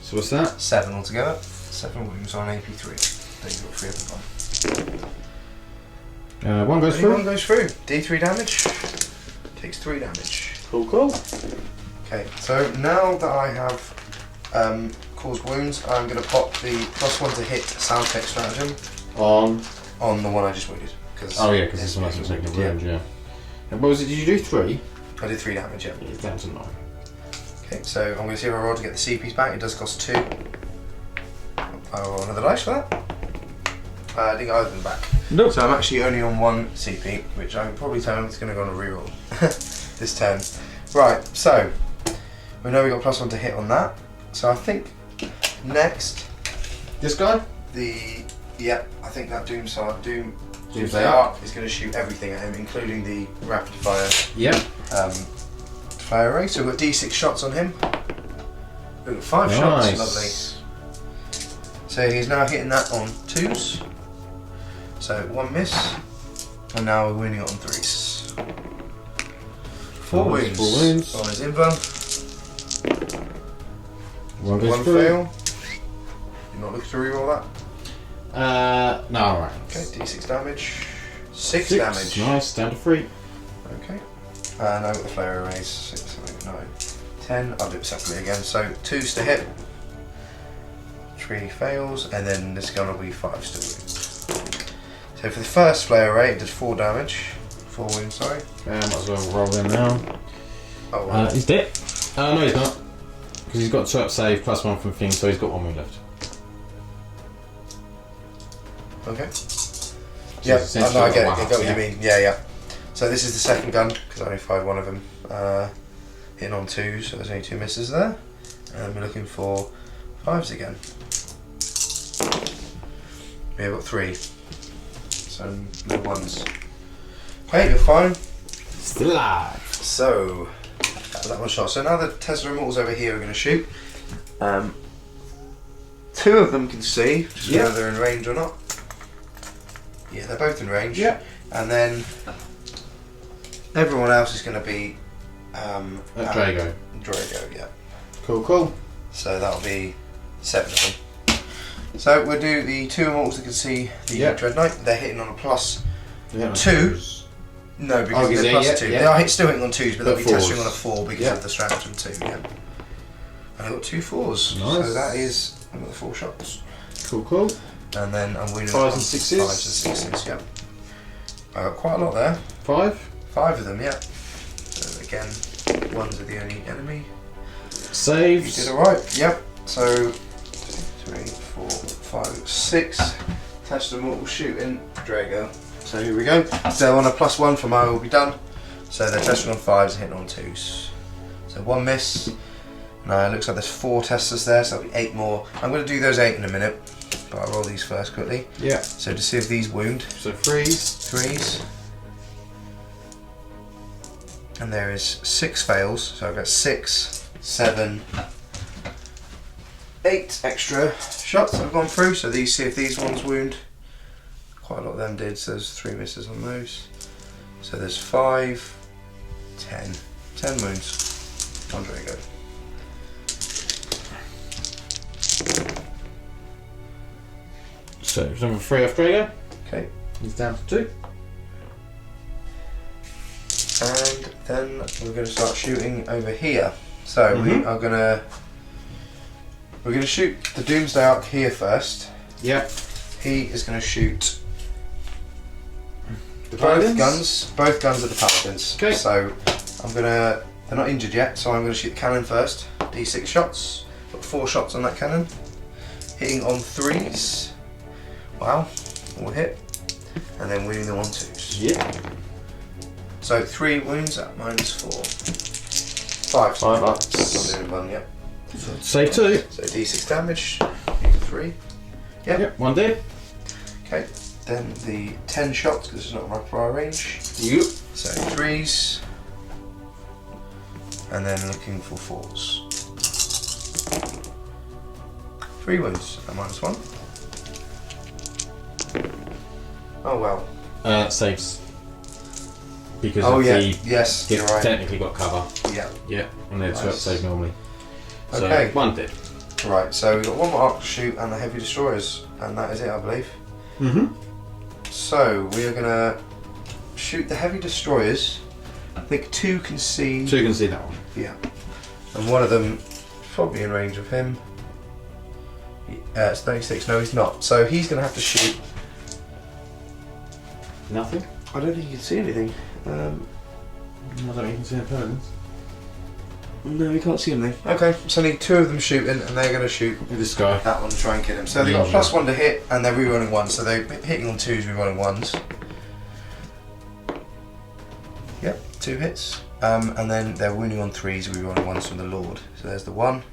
So what's that? 7 altogether. 7 wounds on AP3. Then you've got 3 of them. 1 goes through. 1 goes through. D3 damage. Takes 3 damage. Cool. Okay, so now that I have caused wounds, I'm going to pop the +1 to hit sound effect stratagem On the one I just wounded. Oh yeah, because this one hasn't taken a wound, yeah. And what was it, did you do 3? I did 3 damage, yeah. It's down to 9. Okay, so I'm going to see if I roll to get the CPs back. It does cost 2. I'll roll another dice for that. I didn't get either of them back. Nope. So I'm actually only on 1 CP, which I can probably tell it's going to go on a reroll this turn. Right, so we know we got +1 to hit on that. So I think next This guy? I think that Doomsday Arc. Arc is going to shoot everything at him, including the rapid fire Yep. fire array. So we've got D6 shots on him. We've got 5 shots, lovely. So he's now hitting that on 2s. So 1 miss, and now we're winning it on 3s. 4 wounds. 4 wounds. On his invuln. 1 goes 1 through. fail. You're not looking to reroll that? No, alright. Okay, D6 damage. 6 damage. Nice, down to 3. Okay. Now with the flare arrays. 6, 7, 8, 9, 10. I'll do it separately again. So 2s to hit. 3 fails, and then this gun will be 5s to wound. So for the first flare array, it does 4 damage. 4 wounds, sorry. Might as well roll them now. Oh, right. He's dead. No, he's not. Because he's got 2 up save +1 from things, so he's got 1 wound left. Okay. So Yeah, it's I get essentially it. like I a get what half, you mean. Yeah. So this is the second gun, because I only fired 1 of them. Hitting on 2s, so there's only 2 misses there. And we're looking for 5s again. We've got 3. So no 1s. Okay, you're fine. Still alive. So that 1 shot. So now the Tesla Immortals over here are going to shoot. 2 of them can see, just whether they're in range or not. Yeah, they're both in range. Yeah. And then everyone else is going to be At Drago. Drago, yeah. Cool. So that'll be 7 of them. So we'll do the 2 Immortals that can see the Dread Knight. They're hitting on a +2. No, because they're +2. They are still hitting on 2s, but they'll be testing on a 4 because of the stratagem 2. Yeah. And I've got 2 4s. Nice. So that is another 4 shots. Cool. And then I'm winning 5s and 6s. 5s and 6s, yeah. I got quite a lot there. 5. 5 of them, yeah. So again, 1s are the only enemy. Saves. You did alright, yep. So 3, 4, 5, 6. Attached to mortal shooting Drago. So here we go. So on a +1 for mine will be done. So they're testing on 5s and hitting on 2s. So 1 miss. Now it looks like there's 4 testers there, so that'll be 8 more. I'm going to do those 8 in a minute, but I'll roll these first quickly. Yeah. So to see if these wound. So 3s. 3s. And there is 6 fails, so I've got 6, 7, 8 extra shots that have gone through. So these, see if these ones wound. Quite a lot of them did, so there's 3 misses on those. So there's 5, 10 wounds on Drago. So number 3 off Drago. Okay. He's down to 2. And then we're going to start shooting over here. So we're going to shoot the Doomsday Arc here first. Yep. He is going to shoot The both guns are the Paladins. Okay. So they're not injured yet, so I'm going to shoot the cannon first. D6 shots. Got 4 shots on that cannon. hitting on 3s. Wow, all hit. And then wounding them on 2s. Yeah. So 3 wounds at -4. 5 bucks. Not doing 1 yet. Save 2. So D6 damage, you do 3. Yep, 1 dead. Okay, then the 10 shots, because it's not right for our range. Yep. So 3s. And then looking for 4s. 3 wounds at -1. Oh well. Saves. Because Oh of yeah, the... yes, He's you're right. technically got cover. Yeah. Yeah, and they're 2 up Nice. save normally. So, Okay. 1 dead. Right, so we've got 1 more arc to shoot and the heavy destroyers, and that is it, I believe. Mm-hmm. So we are gonna shoot the heavy destroyers. I think 2 can see. 2 can see that one. Yeah. And one of them is probably in range of him. It's 36. No, he's not. So he's gonna have to shoot. Nothing? I don't think he can see anything. I don't think you can see the opponents. No, he can't see anything. Okay, so I need 2 of them shooting, and they're going to shoot This guy. that one to try and kill him. So they've got +1 to hit, and they're rerolling 1s, so they're hitting on 2s, rerolling 1s. Yep, 2 hits. And then they're wounding on 3s, rerolling 1s from the Lord. So there's the 1.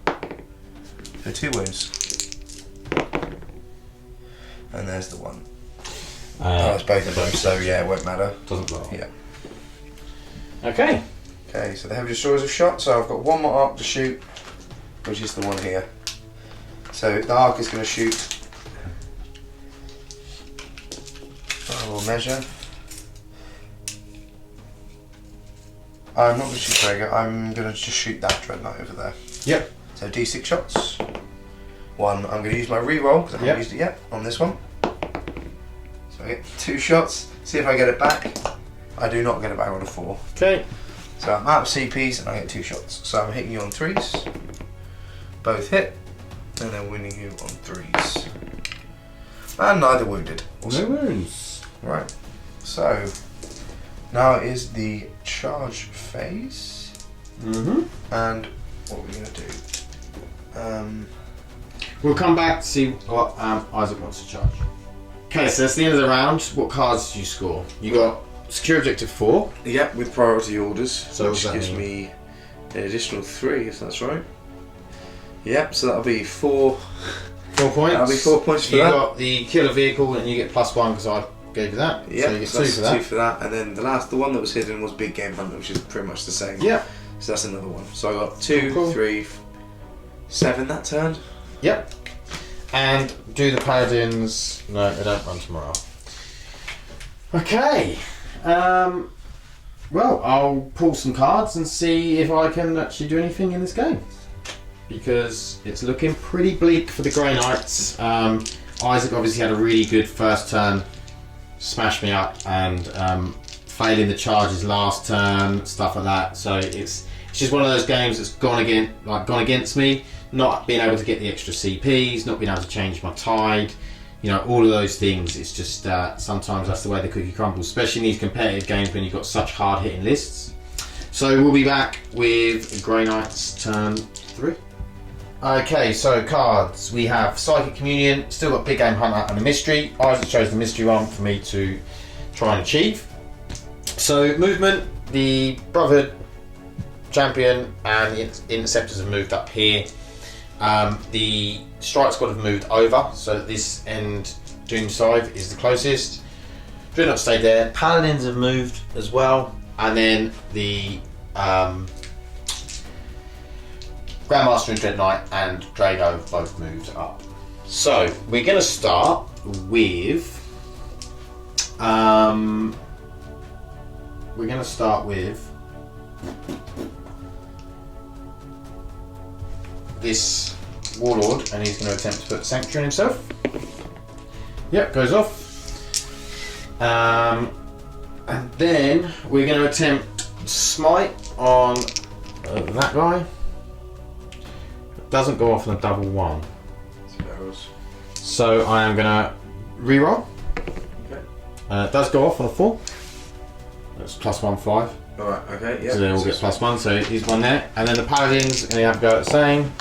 So 2 wounds. And there's the 1. It's both of them, so yeah, it won't matter. Doesn't matter. Yeah. Okay. Okay, so the heavy destroyers have shot, so I've got 1 more arc to shoot, which is the one here. So the arc is going to shoot. I will measure. I'm not going to shoot Drago, I'm going to just shoot that Dreadnought over there. Yep. So D6 shots. 1, I'm going to use my reroll, because I haven't used it yet, on this one. So I get 2 shots, see if I get it back. I do not get it back on a 4. Okay. So I'm out of CPs and I get 2 shots. So I'm hitting you on 3s. Both hit. And then winning you on 3s. And neither wounded. No wounds. Right. So now is the charge phase. Mm-hmm. And what we're going to do. We'll come back to see what Isaac wants to charge. Okay, so that's the end of the round. What cards did you score? You got Secure Objective 4. Yep, with priority orders. So which gives me an additional 3, if that's right. Yep, so that'll be 4. 4 points. That'll be 4 points for you that. You got the killer vehicle and you get +1 because I gave you that. Yep, So you get so 2 that's for that. 2 for that. And then the one that was hidden was Big Game Hunter, which is pretty much the same. Yep. So that's another one. So I got 2, Cool. 3, 7 that turn. Yep. And do the Paladins. No, they don't run tomorrow. Okay. Well, I'll pull some cards and see if I can actually do anything in this game. Because it's looking pretty bleak for the Grey Knights. Isaac obviously had a really good first turn, smashed me up, and failing the charges last turn, stuff like that. So it's just one of those games that's gone against me. Not being able to get the extra CPs, not being able to change my tide, you know, all of those things. It's just sometimes that's the way the cookie crumbles, especially in these competitive games when you've got such hard hitting lists. So we'll be back with Grey Knights turn 3. Okay, so cards. We have Psychic Communion, still got Big Game Hunter and a Mystery. Isaac chose the Mystery one for me to try and achieve. So movement, the Brotherhood, Champion and the Interceptors have moved up here. The Strike Squad have moved over, so this end Doom Scythe is the closest. Dreadnought stayed there. Paladins have moved as well, and then the Grandmaster and Dreadnought and Drago both moved up. So we're going to start with this Warlord, and he's going to attempt to put Sanctuary on himself. Yep, goes off. And then we're going to attempt Smite on that guy. Doesn't go off on a double 1. So I am going to reroll. Okay. It does go off on a 4. That's +1 5. Alright, okay, yeah. So they'll all get +1, so he's one there. And then the Paladins are going to have to go at the same.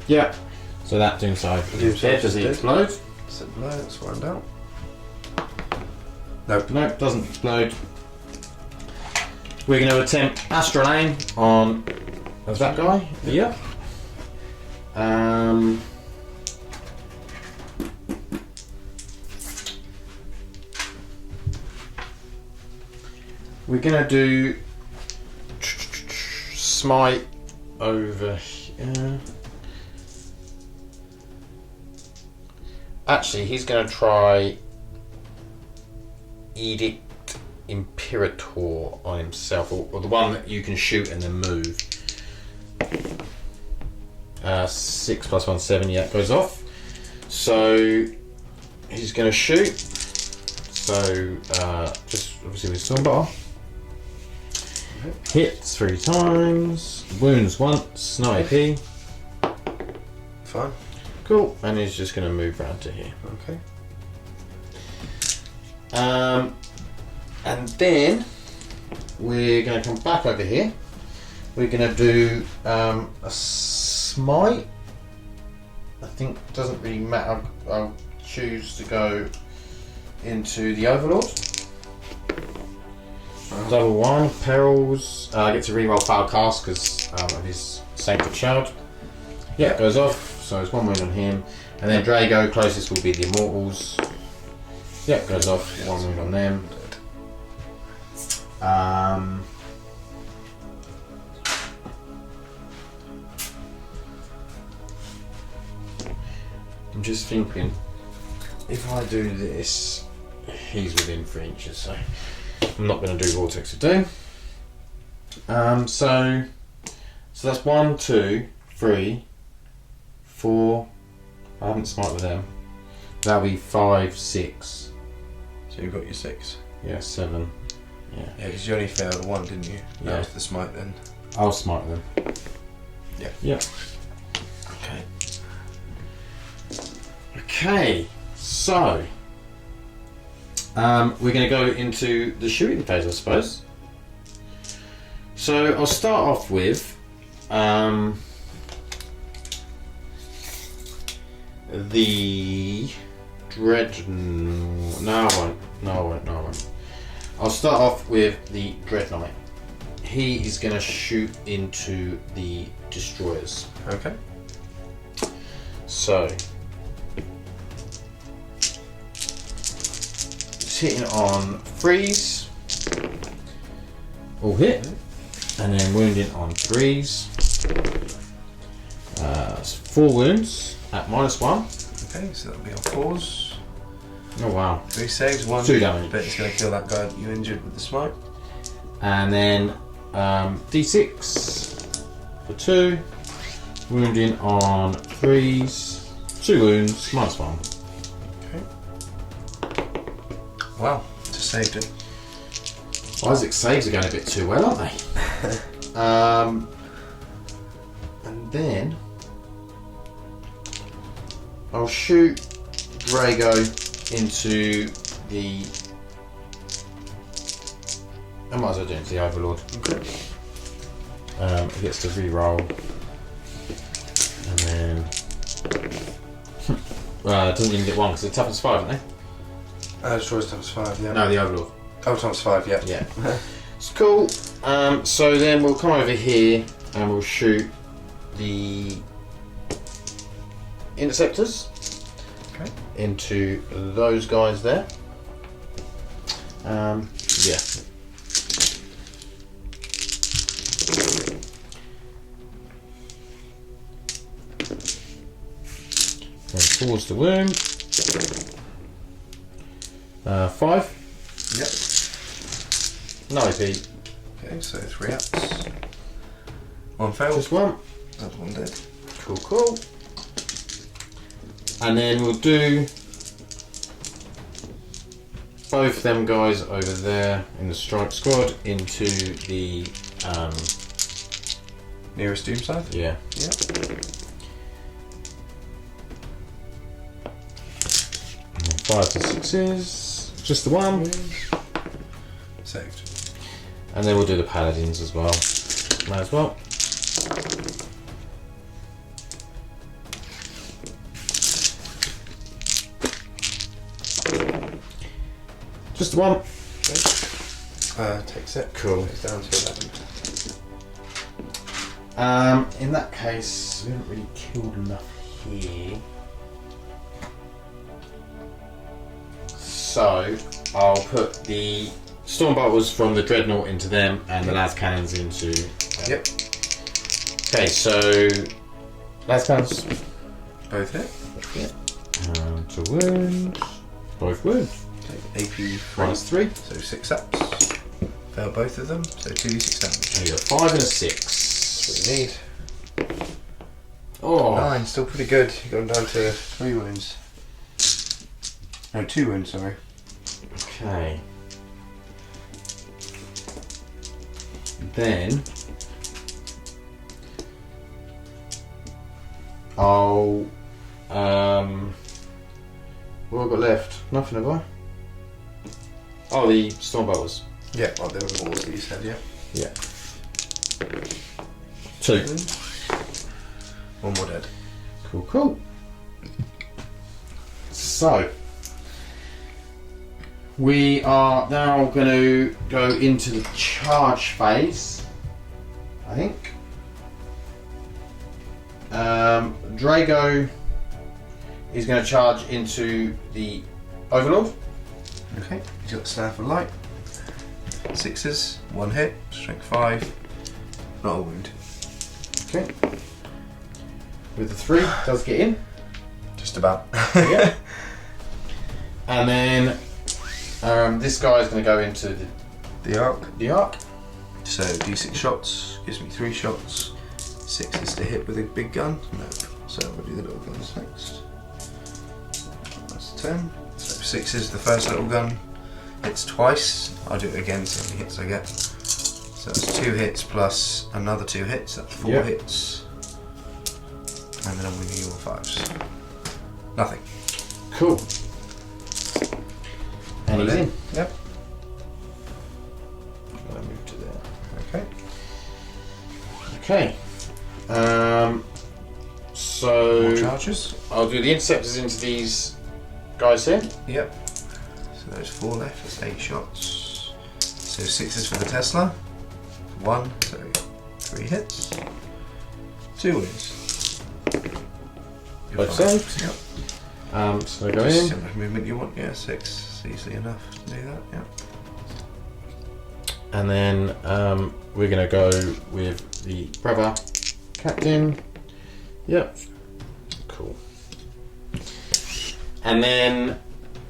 Yeah. So that Doomsday is Doomsday dead. Does is he dead. explode? Sit below, let's find out. Nope. Nope, doesn't explode. We're going to attempt Astral Aim on that guy. Yep. We're going to do Smite over here. Actually, he's going to try Edict Imperator on himself, or the one that you can shoot and then move. 6 + 1 7, yeah, it goes off. So he's going to shoot. So just obviously with Stormbar. Hits 3 times, wounds once, no AP. Fine. Cool, and he's just going to move round to here. Okay. And then we're going to come back over here. We're going to do a smite. I think it doesn't really matter. I'll choose to go into the Overlord. Double 1, perils. I get to reroll fail cast because of his Sancted Shroud. Yeah, it goes off. So it's 1 wound on him. And then Drago, closest will be the Immortals. Yeah, it goes off. 1 wound on them. I'm just thinking, if I do this, he's within 3 inches, so I'm not going to do Vortex of Doom. So that's 1, 2, 3, 4. I haven't smite with them. That'll be 5, 6. So you've got your 6. Yeah, 7. Yeah. Yeah, because you only failed 1, didn't you? Yeah. That was the smite then. I'll smite them. Yeah. Yeah. Okay. Okay. So we're going to go into the shooting phase, I suppose. So I'll start off with the Dreadnought. No, I won't. I'll start off with the Dreadnought. He is going to shoot into the destroyers. Okay. So it's hitting on freeze, all hit, and then wounding on threes. It's 4 wounds at -1. Okay, so that'll be on 4s. Oh wow! 3 saves, 1. 2 damage. But it's going to kill that guy that you injured with the smite. And then D6 for 2, wounding on threes, 2 wounds, -1. Okay. Wow, just saved it. Isaac's saves are going a bit too well, aren't they? And then I'll shoot Drago into the. I might as well do it into the Overlord. Okay. He gets to reroll, and then it doesn't even get 1 because it's toughness 5, isn't they? Destroys times 5, yeah. No, the Overlord. Oh, times 5, yeah. Yeah. It's cool. So then we'll come over here and we'll shoot the Interceptors. Okay. Into those guys there. Yeah. And pause the wound. 5. Yep. No AP. Okay, so 3 ups. 1 failed. Just 1. That's 1 dead. Cool. And then we'll do both them guys over there in the strike squad into the Nearest doom side? yeah. Yep. 5 to 6s, just the 1, Saved. and then we'll do the paladins as well. Might as well. Just the one. Takes it. Cool. It's down to 11. In that case, we haven't really killed enough here. So, I'll put the storm bolters from the dreadnought into them and the las cannons into. Yep. Okay, so las cannons. Both hit. To wound. Both wound. Take AP -3. So 6 ups. Fail both of them. So 2d6 damage. There you go. 5 and a 6. That's what you need. Oh. 9, still pretty good. You've gone down to 3 wounds. No, 2 wounds, sorry. Okay. Then I'll what have I got left? Nothing, have I? Oh, the storm bolters. Yeah, well, there were balls that you said, yeah. Yeah. 2. 1 more dead. Cool, cool. So we are now going to go into the charge phase, I think. Drago is going to charge into the Overlord. Okay, he's got the Staff of Light. 6s, 1 hit, strength 5, not a wound. Okay. With the 3, does get in. Just about. Yeah. And then this guy is going to go into The arc. the arc. So d6 shots, gives me 3 shots. 6 is to hit with a big gun. Nope. So we'll do the little guns next. That's 10. So 6 is the first little gun. Hits twice. I'll do it again, see how many hits I get. So that's 2 hits plus another 2 hits. That's 4 Yep. hits. And then I'm going to give you all 5s. Nothing. Cool. And he's in. Yep. I'm going to move to there. Okay. Okay. So More charges. I'll do the interceptors into these guys here. Yep. So there's 4 left. That's 8 shots. So 6 is for the Tesla. 1. So 3 hits. 2 wins. Both saved. Yep. So they go Just in. similar movement you want. Yeah, 6. It's easily enough to do that. Yeah. And then we're going to go with the brother captain. Yep. Cool. And then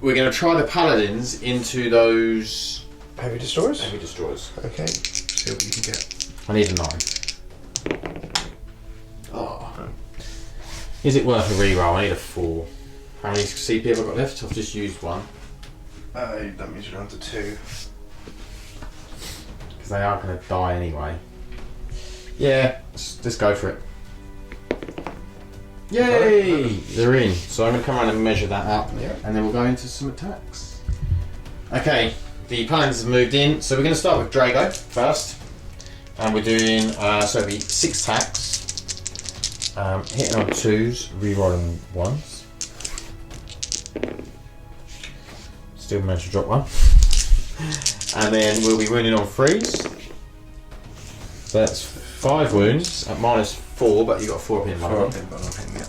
we're going to try the paladins into those Heavy destroyers. heavy destroyers. Okay. See what you can get. I need a 9. Oh. Is it worth a reroll? I need a 4. How many CP have I got left? I've just used 1. That means you're down to 2. Because they are going to die anyway. Yeah, let's go for it. Yay! They're in. So I'm going to come around and measure that up. Yeah. And then we'll go into some attacks. Okay, the paladins have moved in. So we're going to start with Drago first. And we're doing, so it'll be 6 attacks. Hitting on 2s, rerolling 1s. Still managed to drop 1. And then we'll be wounding on 3s. So that's 5 wounds at -4, but you got a 4 pin one. 4 pin, yeah.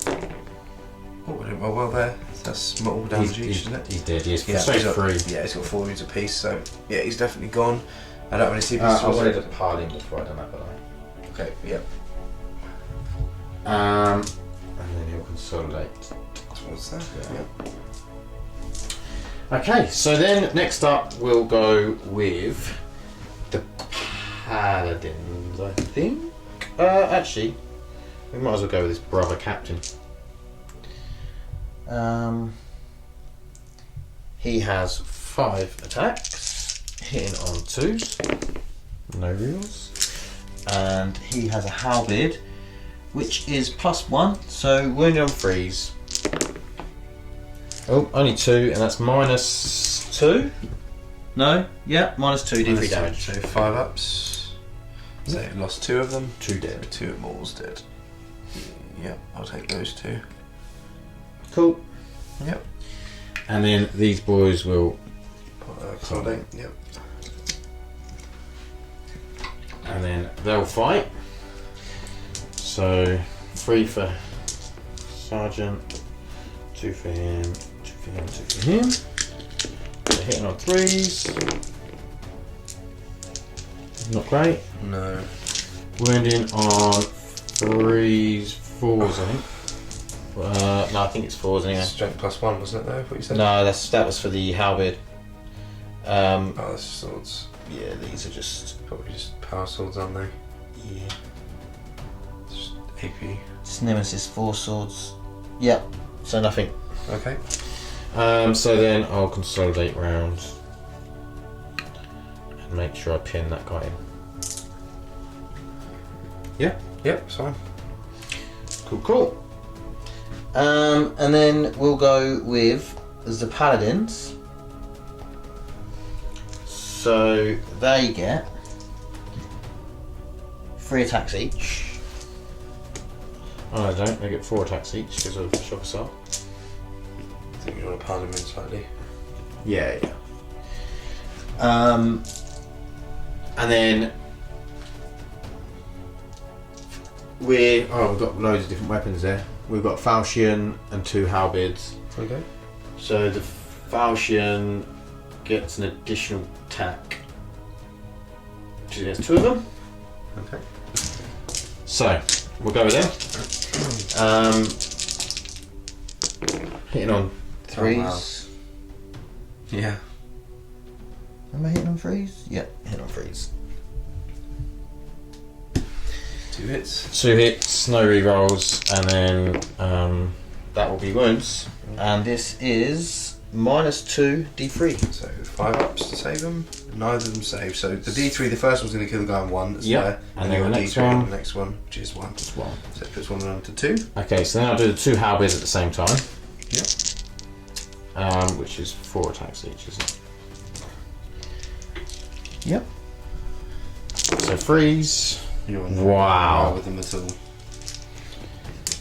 Oh, we did well there. That's multiple damage each, isn't it? He's dead, he's Yeah, so he's got, 3. yeah, he's got 4 wounds apiece, so yeah, he's definitely gone. I don't really see I wanted to pile him before I done that, by the way. Okay, yeah. And then he'll consolidate. What's that? Yeah. Okay, so then next up we'll go with the paladins, I think. Actually, we might as well go with his brother captain. He has 5 attacks, hitting on 2s, no reels, and he has a halberd, which is +1, so wounded on 3s. Oh, only 2, and that's -2. No, yeah, -2 d3 damage. So 5 ups. So you lost 2 of them. 2 dead. 2 at Maul's dead. Yep, I'll take those 2. Cool. Yep. And then these boys will Consolidate. Yep. And then they'll fight. So 3 for Sergeant, 2 for him, 2 for him, 2 for him. They're hitting on 3s. Not great. No. Wounding on 3s, 4s, I think. No, I think it's 4s anyway. Strength +1, wasn't it? Though, what you said? No, that was for the halberd. Oh, that's swords. Yeah, these are just Probably just power swords, aren't they? yeah. Just AP. It's Nemesis 4 swords. Yep. So nothing. Okay. So then I'll consolidate round and make sure I pin that guy in. Yeah. Yep, it's fine. Cool. And then we'll go with the Paladins. So they get 3 attacks each. Oh, they don't. They get 4 attacks each because of shock assault. I think you want to pile them in slightly. Yeah. And then we've got loads of different weapons there. We've got Falchion and 2 halberds. Okay. So the Falchion gets an additional attack. There's 2 of them. Okay. So we'll go with them. Hitting on 3s. Oh, wow. Yeah. Am I hitting on 3s? Yeah, hitting on 3s. 2 hits. 2 hits, no rerolls, and then that will be wounds. And this is -2 D3. So 5 ups to save them. Neither of them save. So the D3, the first one's going to kill the guy on 1. That's Yep. there. And then you've the got next D3 on one. the next one, which is 1. Just 1. So it puts 1 on to 2. Okay, so then I'll do the 2 halberds at the same time. Yep. Which is 4 attacks each, isn't it? Yep. So 3s. You're Wow. with them at all.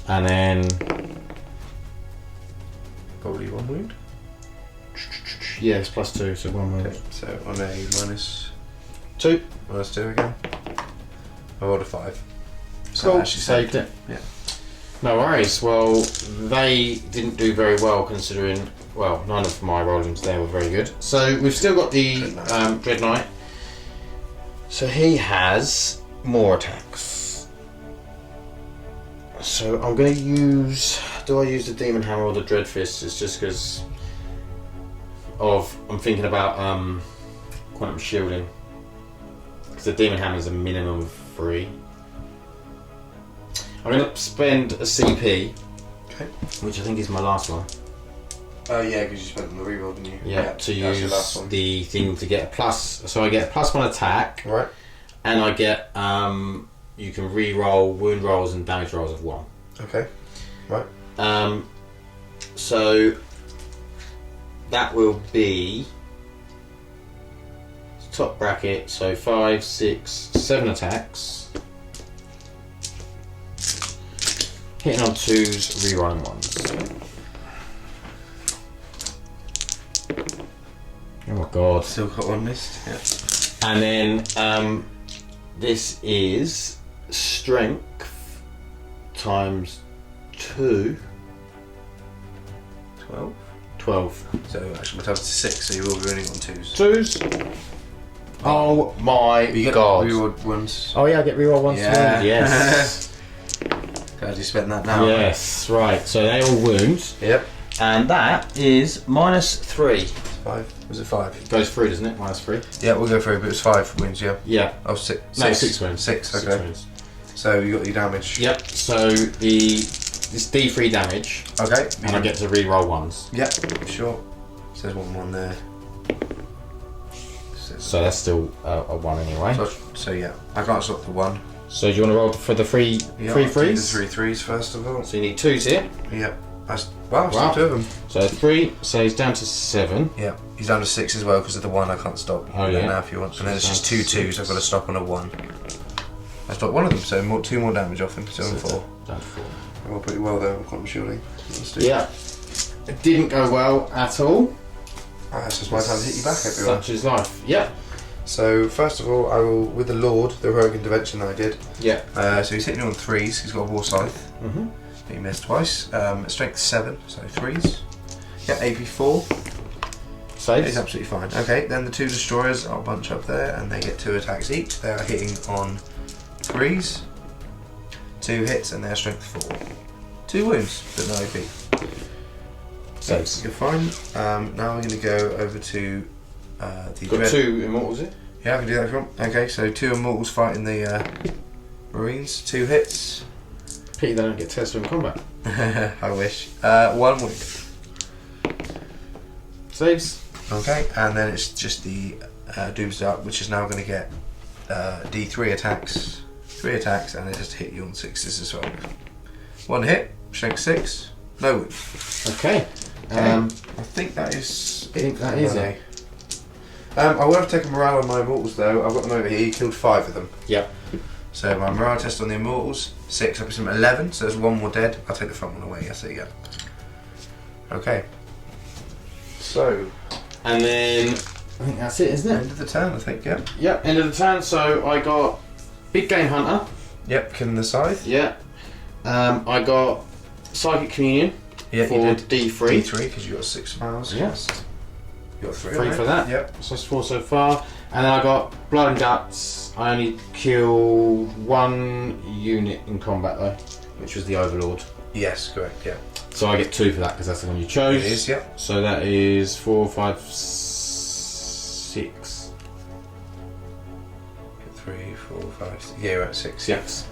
And then Probably 1 wound. yes, +2, so 1 wound. Okay. So on a -2 2. again. I rolled a 5. So Cool. I actually Saved it. Yeah. No worries. Well, they didn't do very well considering. Well, none of my rollings there were very good. So we've still got the Dread Knight. So he has more attacks. So I'm going to use. Do I use the Demon Hammer or the Dread Fist? It's just because I'm thinking about quantum shielding. Because the Demon Hammer is a minimum of 3. I'm going to spend a CP, Okay. which I think is my last one. Oh yeah, because you spent on the reroll, didn't you? Yeah, to that's your last use one. the thing to get a plus. So I get a +1 attack, Right. and I get you can re-roll wound rolls and damage rolls of 1. Okay. Right. So that will be top bracket. So 5, 6, 7 attacks. Hitting on 2s, re-rolling 1s. Oh my god. Still got 1 missed. Yeah. And then this is strength times 2. 12. 12. So actually, my total's 6. So you will be running on 2s. 2s. Oh my You get god. rerolled ones. Oh yeah, I get reroll 1s Yeah. too. Yes. Glad you spent that now. Yes, right. So they all wound. Yep. And that is -3. 5. Was it 5? It goes through, doesn't it? -3. Yeah, we'll go through. But it was 5 wounds. Yeah. Yeah. Oh, 6. No, 6 wounds. 6. 6 Okay. wounds. So you got your damage. Yep. So this D3 damage, Okay. and I get to re-roll 1s. Yep. Sure. Says 1 there. So that's still a 1 anyway. So yeah, I can't stop the 1. So do you want to roll for the three Yeah, three I'll do threes? the 3 threes first of all. So you need 2s here. Yep. Wow, Wow. still 2 of them. So 3, so he's down to 7. Yeah, he's down to 6 as well because of the 1 I can't stop. You Oh, can go yeah. now if you want. So And then it's he's just down 2 to 2s. 6. I've got to stop on a 1. I stopped one of them, so 2 more damage off him. So on 4. Down to 4. I rolled pretty well there. I'm quantum shielding. Let's do Yeah. It didn't go well at all. It's just my time to hit you back, everyone. Such is life. Yeah. So first of all, I will, with the Lord, the heroic intervention that I did. Yeah. So he's hitting me on 3s. He's got a war scythe. Mm-hmm. He missed twice. Strength 7, so 3s. Yeah, AP 4. Saves. He's absolutely fine. Okay, then the 2 destroyers, I'll bunch up there, and they get 2 attacks each. They are hitting on 3s. 2 hits, and they're strength 4. 2 wounds, but no AP. Saves. You're fine. Now we're going to go over to the Got 2 immortals here. Yeah, I can do that if you want. Okay, so 2 immortals fighting the Marines. 2 hits. Pity they don't get tested in combat. I wish. 1 wound. Saves. Okay, and then it's just the Doomsday Arc, which is now going to get D3 attacks. 3 attacks, and they just hit you on 6s as well. 1 hit, strength 6, no wound. Okay. I think that is. I think that is it. I will have to take a morale on my immortals though. I've got them over here. You killed 5 of them. Yep. So my morale test on the immortals 6. I put them at 11. So there's 1 more dead. I'll take the front one away. Yes, there you go. Okay. So. And then I think that's it, isn't it? End of the turn, I think. Yeah. Yep. End of the turn. So I got Big Game Hunter. Yep. Killing the scythe. Yeah. I got Psychic Communion. Yeah. For you did D3. D3 because you got 6 miles. Yes. You got 3. 3 for that. Yep. So that's 4 so far. And then I got Blood and Guts. I only killed 1 unit in combat though, which was the Overlord. Yes, correct. Yeah. So I get 2 for that because that's the one you chose. It is. Yep. So that is 4, 5, 6. 3, 4, 5, 6. Yeah, you're at 6. Yes.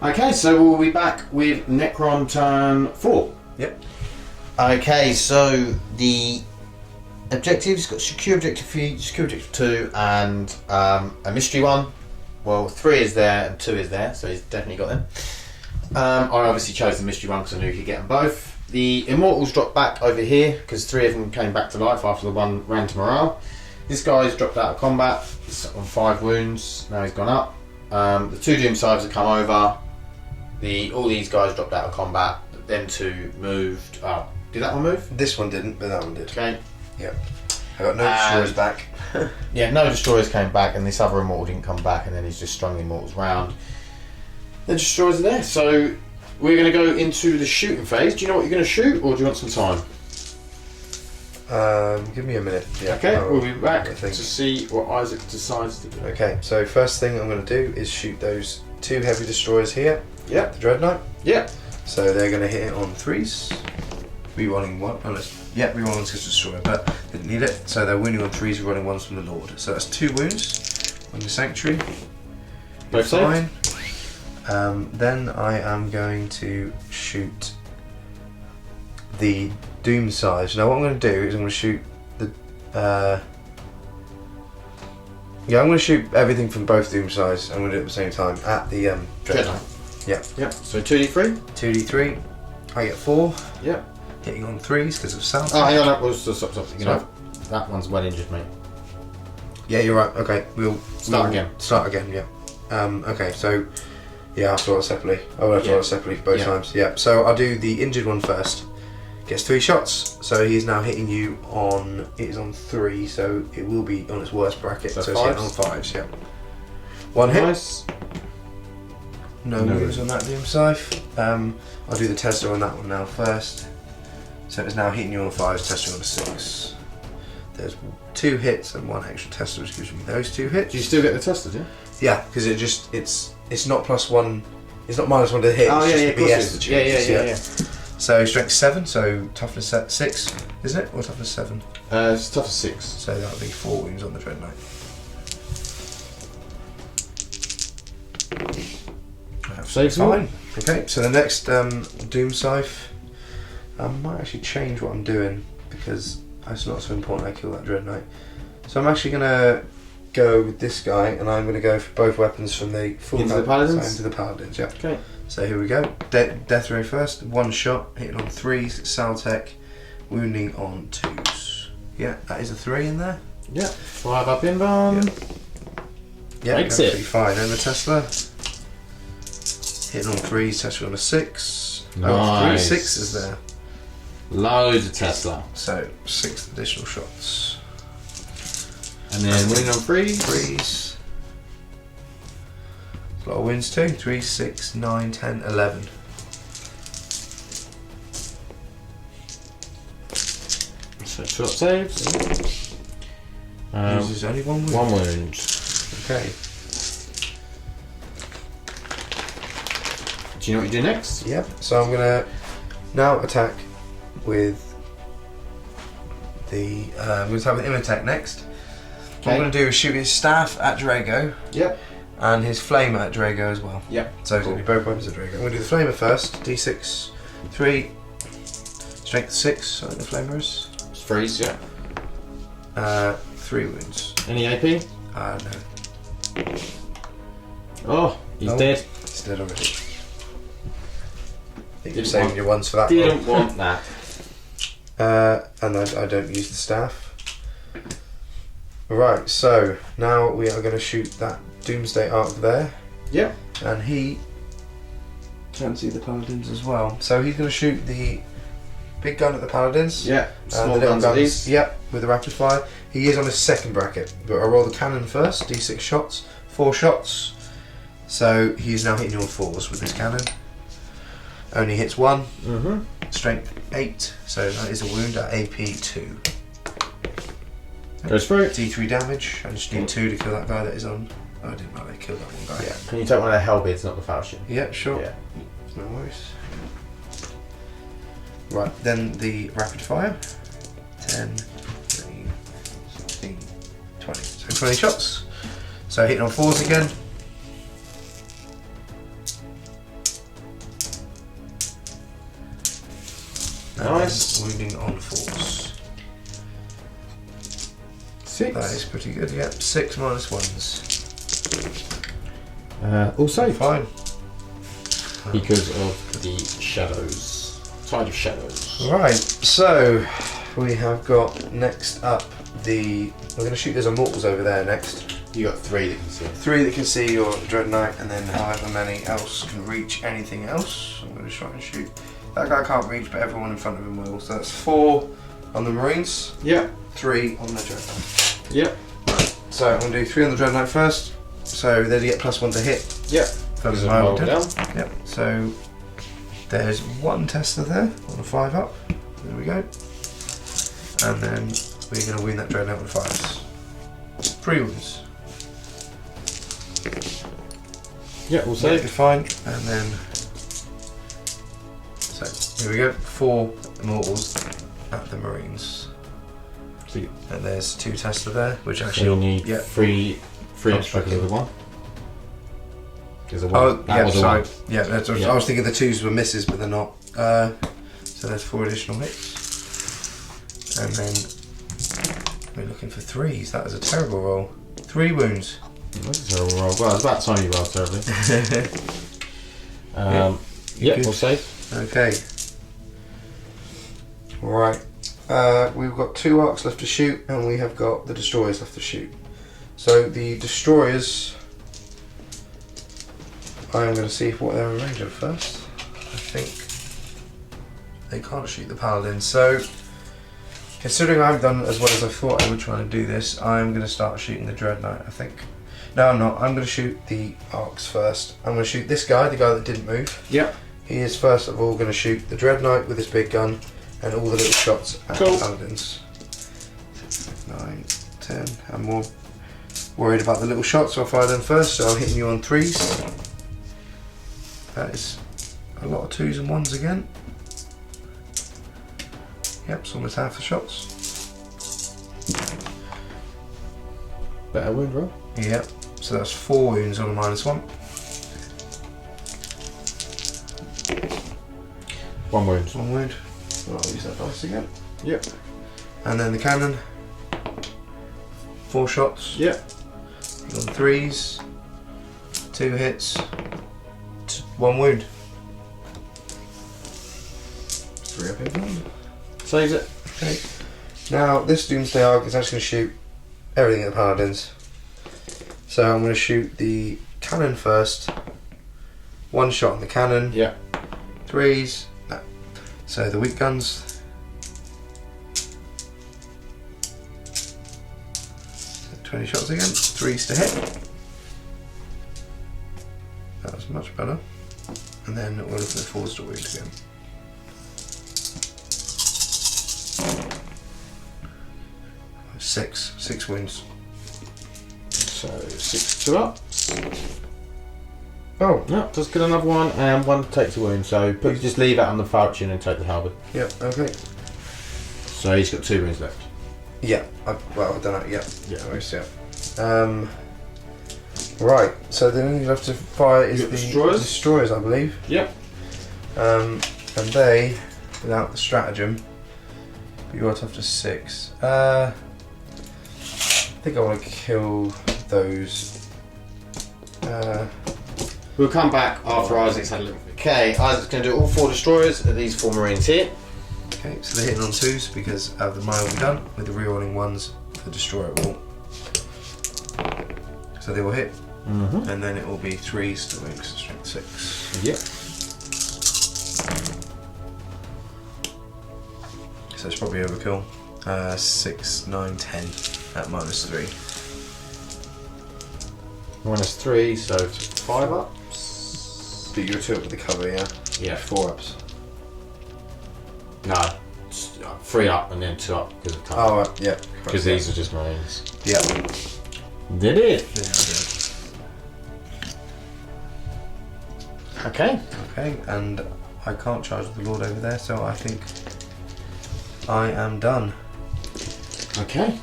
Okay, so we'll be back with Necron turn 4. Yep. Okay, so the objectives got secure objective 3, secure objective 2, and a mystery one. Well, 3 is there and 2 is there, so he's definitely got them. I obviously chose the mystery one because I knew he could get them both. The immortals dropped back over here because 3 of them came back to life after the one ran to morale. This guy's dropped out of combat. He's on 5 wounds. Now he's gone up. The 2 doom scythes have come over. All these guys dropped out of combat. Them 2 moved. Oh, did that one move? This one didn't, but that one did. Okay. Yep. I got no destroyers back. Yeah, no destroyers came back, and this other immortal didn't come back, and then he's just strung the immortals round. The destroyers are there, so we're going to go into the shooting phase. Do you know what you're going to shoot, or do you want some time? Give me a minute. Yeah, okay, we'll be back to see what Isaac decides to do. Okay, so first thing I'm going to do is shoot those 2 heavy destroyers here. Yep. The Dreadnought. Yep. So they're going to hit it on 3s. Rerolling 1. Oh, rerolling 6 destroyer, but they didn't need it. So they're wounding on 3s, rerolling 1s from the Lord. So that's 2 wounds on the Sanctuary. Both fine. Then I am going to shoot the Doom Size. Now what I'm going to do is I'm going to shoot the I'm going to shoot everything from both Doom Size. I'm going to do it at the same time at the Dreadnought. Yeah. Yep. So 2d3. 2d3. I get 4. Yep. Hitting on 3s because of sound. Oh, hang on. That was stop. You know, that one's well injured, mate. Yeah, you're right. Okay, we'll start again. Start again. Yeah. Okay, so yeah, I'll start separately. I will have to roll it separately both times. Yeah. So I'll do the injured one first. Gets 3 shots, so he's now hitting you on. It is on 3, so it will be on its worst bracket. So it's hitting on 5s. Yeah. 1 nice. hit. No moves on that Doom Scythe. I'll do the tester on that one now first. So it's now hitting you on 5s, testing on a 6. There's 2 hits and 1 extra tester, which gives me those 2 hits. Do you still get the tester, do you? Yeah, because it's not +1. It's not -1 to hit. Oh it's yeah, just the BS that changes. Yeah. So strength 7, so toughness 6, isn't it? Or toughness 7? It's toughness 6. So that'll be 4 wounds on the Dreadnought. Saves fine. Okay, so the next Doom Scythe, I might actually change what I'm doing because it's not so important I kill that Dreadnought. So I'm actually going to go with this guy, and I'm going to go for both weapons from the full into the Paladins? Into the Paladins, yeah. Okay. So here we go. Death Ray first. 1 shot, hitting on 3s, Saltec, wounding on 2s. Yeah, that is a 3 in there. Yeah. 5 up inbound. Yeah, makes it. Fine. And the Tesla. Hitting on 3s, Tesla on a 6. Nice. 3 6s there. Loads of Tesla. So 6 additional shots. And then winning on threes. Threes. A lot of wins too. 3, 6, 9, 10, 11. So 2 up saves. Uses only 1 wound. 1 wound. Okay. Do you know what you do next? Yep. So I'm gonna now attack with the. I'm gonna attack with him attack next. What I'm gonna do is shoot his staff at Drago. Yep. And his flamer at Drago as well. Yep. So it's gonna be both weapons at Drago. I'm gonna do the flamer first. D6, 3, strength 6. I think the flamer is. It's freeze. Yeah. 3 wounds. Any AP? No. Oh, he's dead. He's dead already. I think you're saving your ones for that. Didn't want that. And I don't use the staff. Right, so now we are going to shoot that Doomsday Arc there. Yep. And he can see the Paladins as well. So he's going to shoot the big gun at the Paladins. Yeah. And Small the little guns at these. Yep, with the rapid fire. He is on his second bracket, but I roll the cannon first. D6 shots, 4 shots. So he's now hitting you on 4s with this cannon. Only hits 1. Mm-hmm. Strength 8, so that is a wound at AP 2. Goes through. D3 damage. I just need 2 to kill that guy that is on. Oh, I didn't know they killed that one guy. Yeah. Can you take one of the hellbeards, not the falchion? Yeah, sure. Yeah. No worries. Right, then the rapid fire. 10, 13, 16, 20. So 20 shots. So hitting on 4s again. Nice. And wounding on 4s. 6. That is pretty good, yeah. 6 minus 1s. Also Fine. because of the shadows. Tide of shadows. Right, so we have got next up the. We're going to shoot those immortals over there next. You got 3 that can see. 3 that can see your Dread Knight, and then however many else can reach anything else. I'm going to try and shoot. That guy can't reach, but everyone in front of him will. So that's 4 on the Marines. Yep. 3 on the Dread Knight. Yep. So I'm going to do 3 on the Dread Knight first. So they get +1 to hit. Yep. Because of my roll down. down. Yep. So there's 1 tester there on a 5 up. There we go. And then we're going to wound that Dread Knight with 5s. 3 wounds. Yeah, we'll That'll save. be fine. And then so here we go. 4 immortals at the Marines. So you And there's 2 tester there, which actually need yeah. 3 extra because of the 1. There's a 1. Oh That yeah, was a sorry. 1. Yeah, that's what Yeah. I was thinking the 2s were misses, but they're not. So there's 4 additional hits. And then we're looking for 3s. That is a terrible roll. 3 wounds. That's a terrible roll. Well, it's about time you rolled terribly. Yeah, good. we'll save. Okay. Right. We've got 2 arcs left to shoot, and we have got the destroyers left to shoot. So the destroyers, I am going to see what they're in range of first. I think they can't shoot the paladin. So considering I've done as well as I thought I would try to do this, I'm going to start shooting the Dread Knight, I think. No, I'm not. I'm going to shoot the arcs first. I'm going to shoot this guy, the guy that didn't move. Yep. He is first of all going to shoot the Dread Knight with his big gun and all the little shots at Cool. the paladins. 9, 10. I'm more worried about the little shots, so I'll fire them first. So I'm hitting you on 3s. That is a lot of 2s and 1s again. Yep, it's almost half the shots. Better wound roll. Yep, so that's 4 wounds on a -1. 1 wound. 1 wound. Well, I'll use that dice again. Yep. And then the cannon. 4 shots. Yep. On 3s. 2 hits. 1 wound. 3 up in 1. Saves it. Okay. Now this Doomsday Arc is actually going to shoot everything at the paladins. So I'm going to shoot the cannon first. 1 shot on the cannon. Yeah. 3s. No. So the weak guns. 20 20 shots again. 3s to hit. That was much better. And then we're looking at 4s to wound again. Six wounds. So 6 2 up. Oh. No, just get another one and one takes a wound. So just leave that on the falchion and take the halberd. Yep, okay. So he's got 2 wounds left. Yeah, I've done that, yeah. Yeah. Nice, yeah. Right, so the only thing left to fire is the destroyers, I believe. Yep. And they, without the stratagem, you got up to 6. I think I want to kill those. We'll come back after Isaac's had a look. Okay, Isaac's going to do all 4 destroyers of these 4 marines here. Okay, so they're hitting on 2s because the mine will be done with the rerolling 1s for the destroyer wall. So they will hit, and then it will be 3s to make strength 6. Yep. So it's probably overkill. 6, 9, 10 at -3. -3, so 5 ups. But you're 2 up with the cover, yeah? Yeah. 4 ups. No, 3 up and then 2 up because of time. Oh, yeah. Because these are just marines. Yeah. Did it? Yeah, Okay. okay, and I can't charge the Lord over there, so I think I am done. Okay.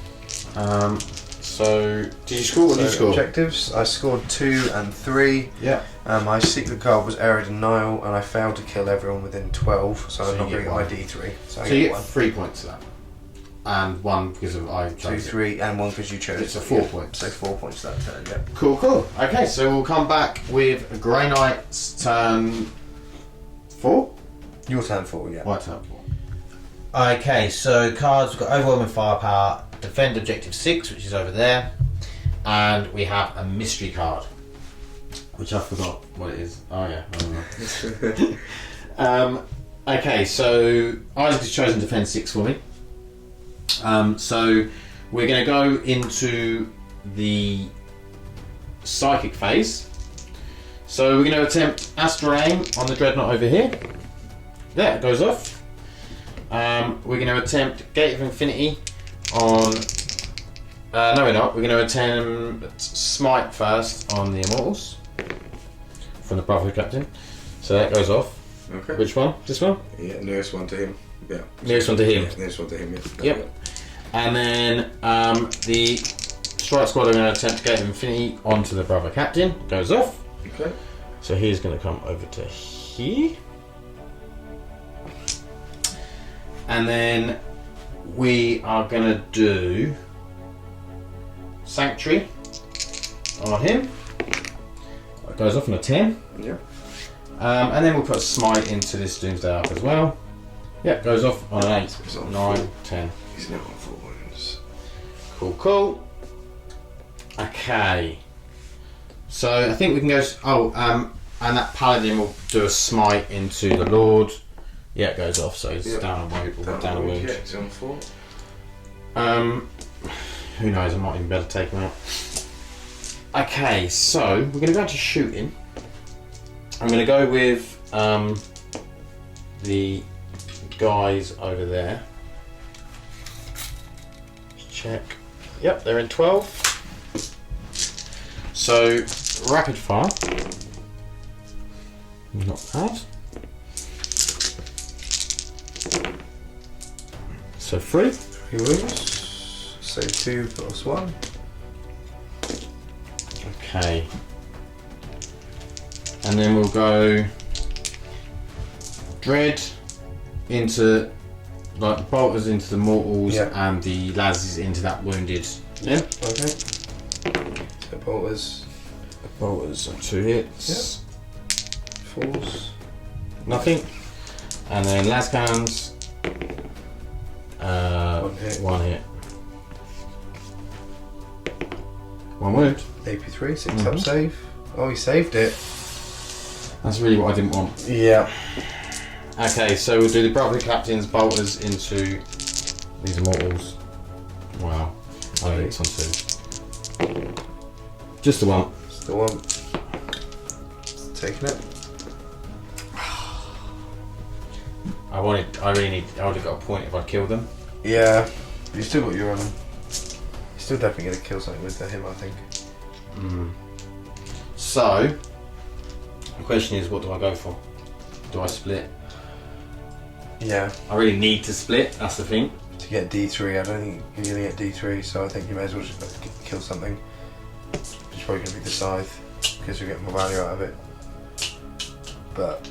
So, did you score? What did you score? Objectives, I scored 2 and 3. Yeah. My secret card was Arid and Nile, and I failed to kill everyone within 12, so I'm not going to get my D3. So I you get get 1. 3 points to that. And 1 because of I 2, 3, and 1 because you chose. It's a 4 points. So 4 points that turn, yeah. Cool, cool. Okay, so we'll come back with Grey Knight's turn 4? Your turn 4, yeah. My turn 4. Okay, so cards, we've got Overwhelming Firepower, Defend Objective 6, which is over there, and we have a mystery card, which I forgot what it is. Oh yeah, I don't know. Okay, so Isaac has chosen Defend 6 for me. So we're going to go into the psychic phase. So we're going to attempt Astral Aim on the Dreadnought over here. There, it goes off. We're going to attempt Gate of Infinity on... no we're not. We're going to attempt Smite first on the Immortals. From the Brotherhood Captain. So that goes off. Okay. Which one? This one? Yeah, nearest one to him. Yeah. Nearest one to him. Yeah, nearest one to him, yeah. Yep. And then the Strike Squad are going to attempt Gate of Infinity onto the Brother Captain. Goes off. Okay. So he's going to come over to here. And then we are going to do Sanctuary on him. It goes off on a 10. Yeah. And then we'll put Smite into this Doomsday Ark as well. Yep, goes off on an 8, It's on 9, 4. 10. He's now on 4 wounds. Cool, cool. Okay. So I think we can go... and that Paladin will do a Smite into the Lord. Yeah, it goes off, so he's down a wound. Down a wound. Yeah, he's on 4. Who knows, I might even be able to take him out. Okay, so we're going to go into shooting. I'm going to go with the guys over there. Check. Yep, they're in 12. So, rapid fire. Not bad. So 3. 3 wounds. So 2 plus 1. Okay. And then we'll go Dread into, like, the bolters into the mortals, and the lasses into that wounded. Yeah. Okay. So bolters. Bolters on 2 hits. Yep. 4s. Nothing. And then las cannons. 1 hit. 1 hit. 1 wound. AP3, 6 up save. Oh, he saved it. That's really what I didn't want. Yeah. Okay, so we'll do the Brotherhood Captain's bolters into these immortals. Wow. I think it's on 2. Just the one. It's the one. Taking it. I would have got a point if I killed them. Yeah, you still got your You're still definitely going to kill something with him, I think. So, the question is, what do I go for? Do I split? Yeah. I really need to split, that's the thing. To get D3, I don't think you're going to get D3, so I think you may as well just kill something. It's probably going to be the scythe, because you'll get more value out of it. But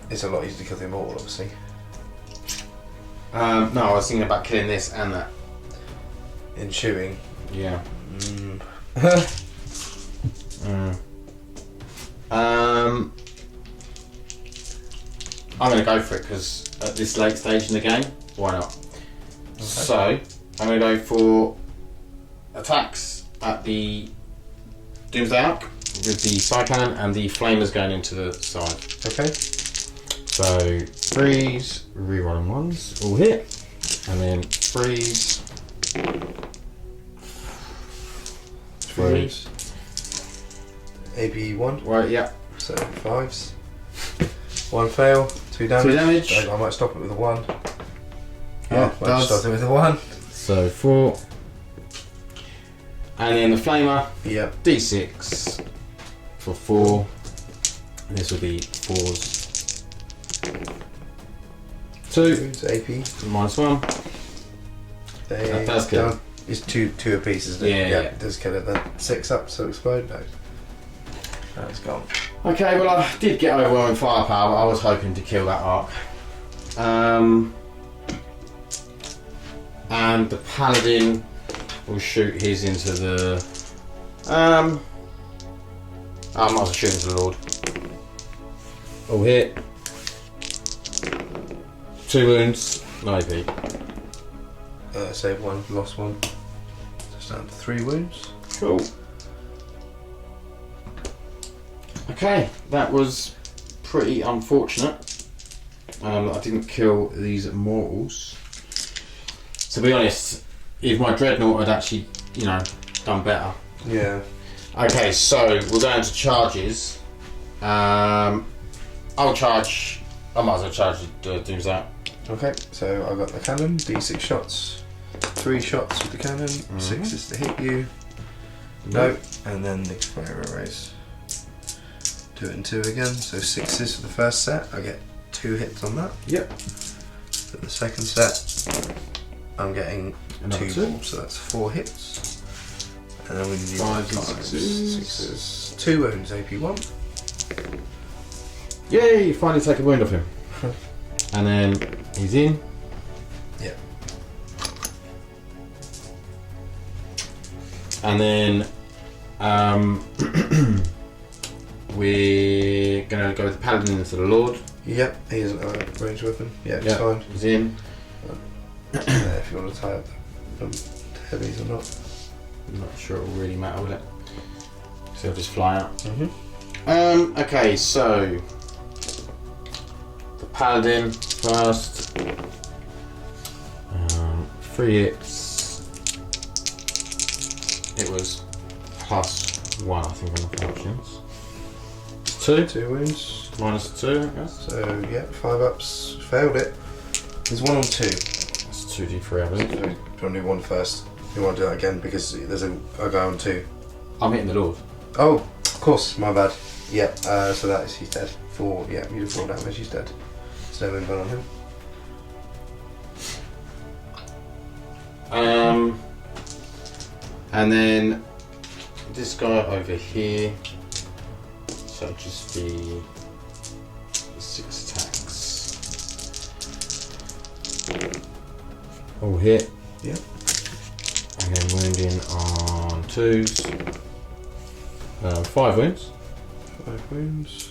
it's a lot easier to kill the immortal, obviously. No, I was thinking about killing this and that. In shooting. Yeah. I'm going to go for it because at this late stage in the game, why not? Okay. So I'm going to go for attacks at the Doomsday Arc with the side cannon and the flamers going into the side. Okay. So freeze, rerolling ones, all hit, and then freeze. Freeze. AP 1. Right, yeah. So 5s. 1 fail, 2 damage. 2 damage. I might stop it with a 1. Yeah, I might stop it with a 1. So 4. And then the flamer. Yep. D6 for 4. And this will be 4s. 2. It's AP. -1. That does kill it. It's two apiece, isn't it? Yeah. It does kill it then. 6 up, so explode. No. It's gone. Okay, well I did get overwhelming firepower, but I was hoping to kill that arc. And the paladin will shoot his into the. I might as well shoot into the Lord. All hit. 2 wounds, no AP. Save 1, lost 1. Just down to 3 wounds. Cool. Okay, that was pretty unfortunate. I didn't kill these mortals. To be honest, if my dreadnought had actually, done better. Yeah. Okay, so we're going to charges. I might as well charge the Doomsday. Okay, so I got the cannon, D6 shots, 3 shots with the cannon, 6 is to hit you. No, and then the flare arrays. 2 and 2 again, so 6s for the first set. I get 2 hits on that. Yep. For the second set, I'm getting Another 2 more, so that's 4 hits. And then we need 5 and 6s. 2 wounds, AP 1. Yay! You finally take a wound off him. And then he's in. Yeah. And then we're gonna go with the paladin into the Lord. Yep, he isn't a ranged weapon. Yeah, it's fine. He's in. If you want to tie up the heavies or not. I'm not sure it will really matter, will it? So he'll just fly out. Okay, so the paladin first. 3 hits. It was +1, I think, on the options. 2. 2 wounds. -2, I guess. So, yeah, 5 ups. Failed it. There's 1 on 2. That's 2d3, I believe. So, you want to do 1 first. You want to do that again because there's a guy on 2. I'm hitting the Lord. Oh, of course, my bad. Yeah, so that is, he's dead. 4, yeah, you do 4 damage, he's dead. So, no movement on him. And then this guy over here, so just be 6 attacks. All hit. Yep. And then wounding on 2s. 5 wounds. 5 wounds.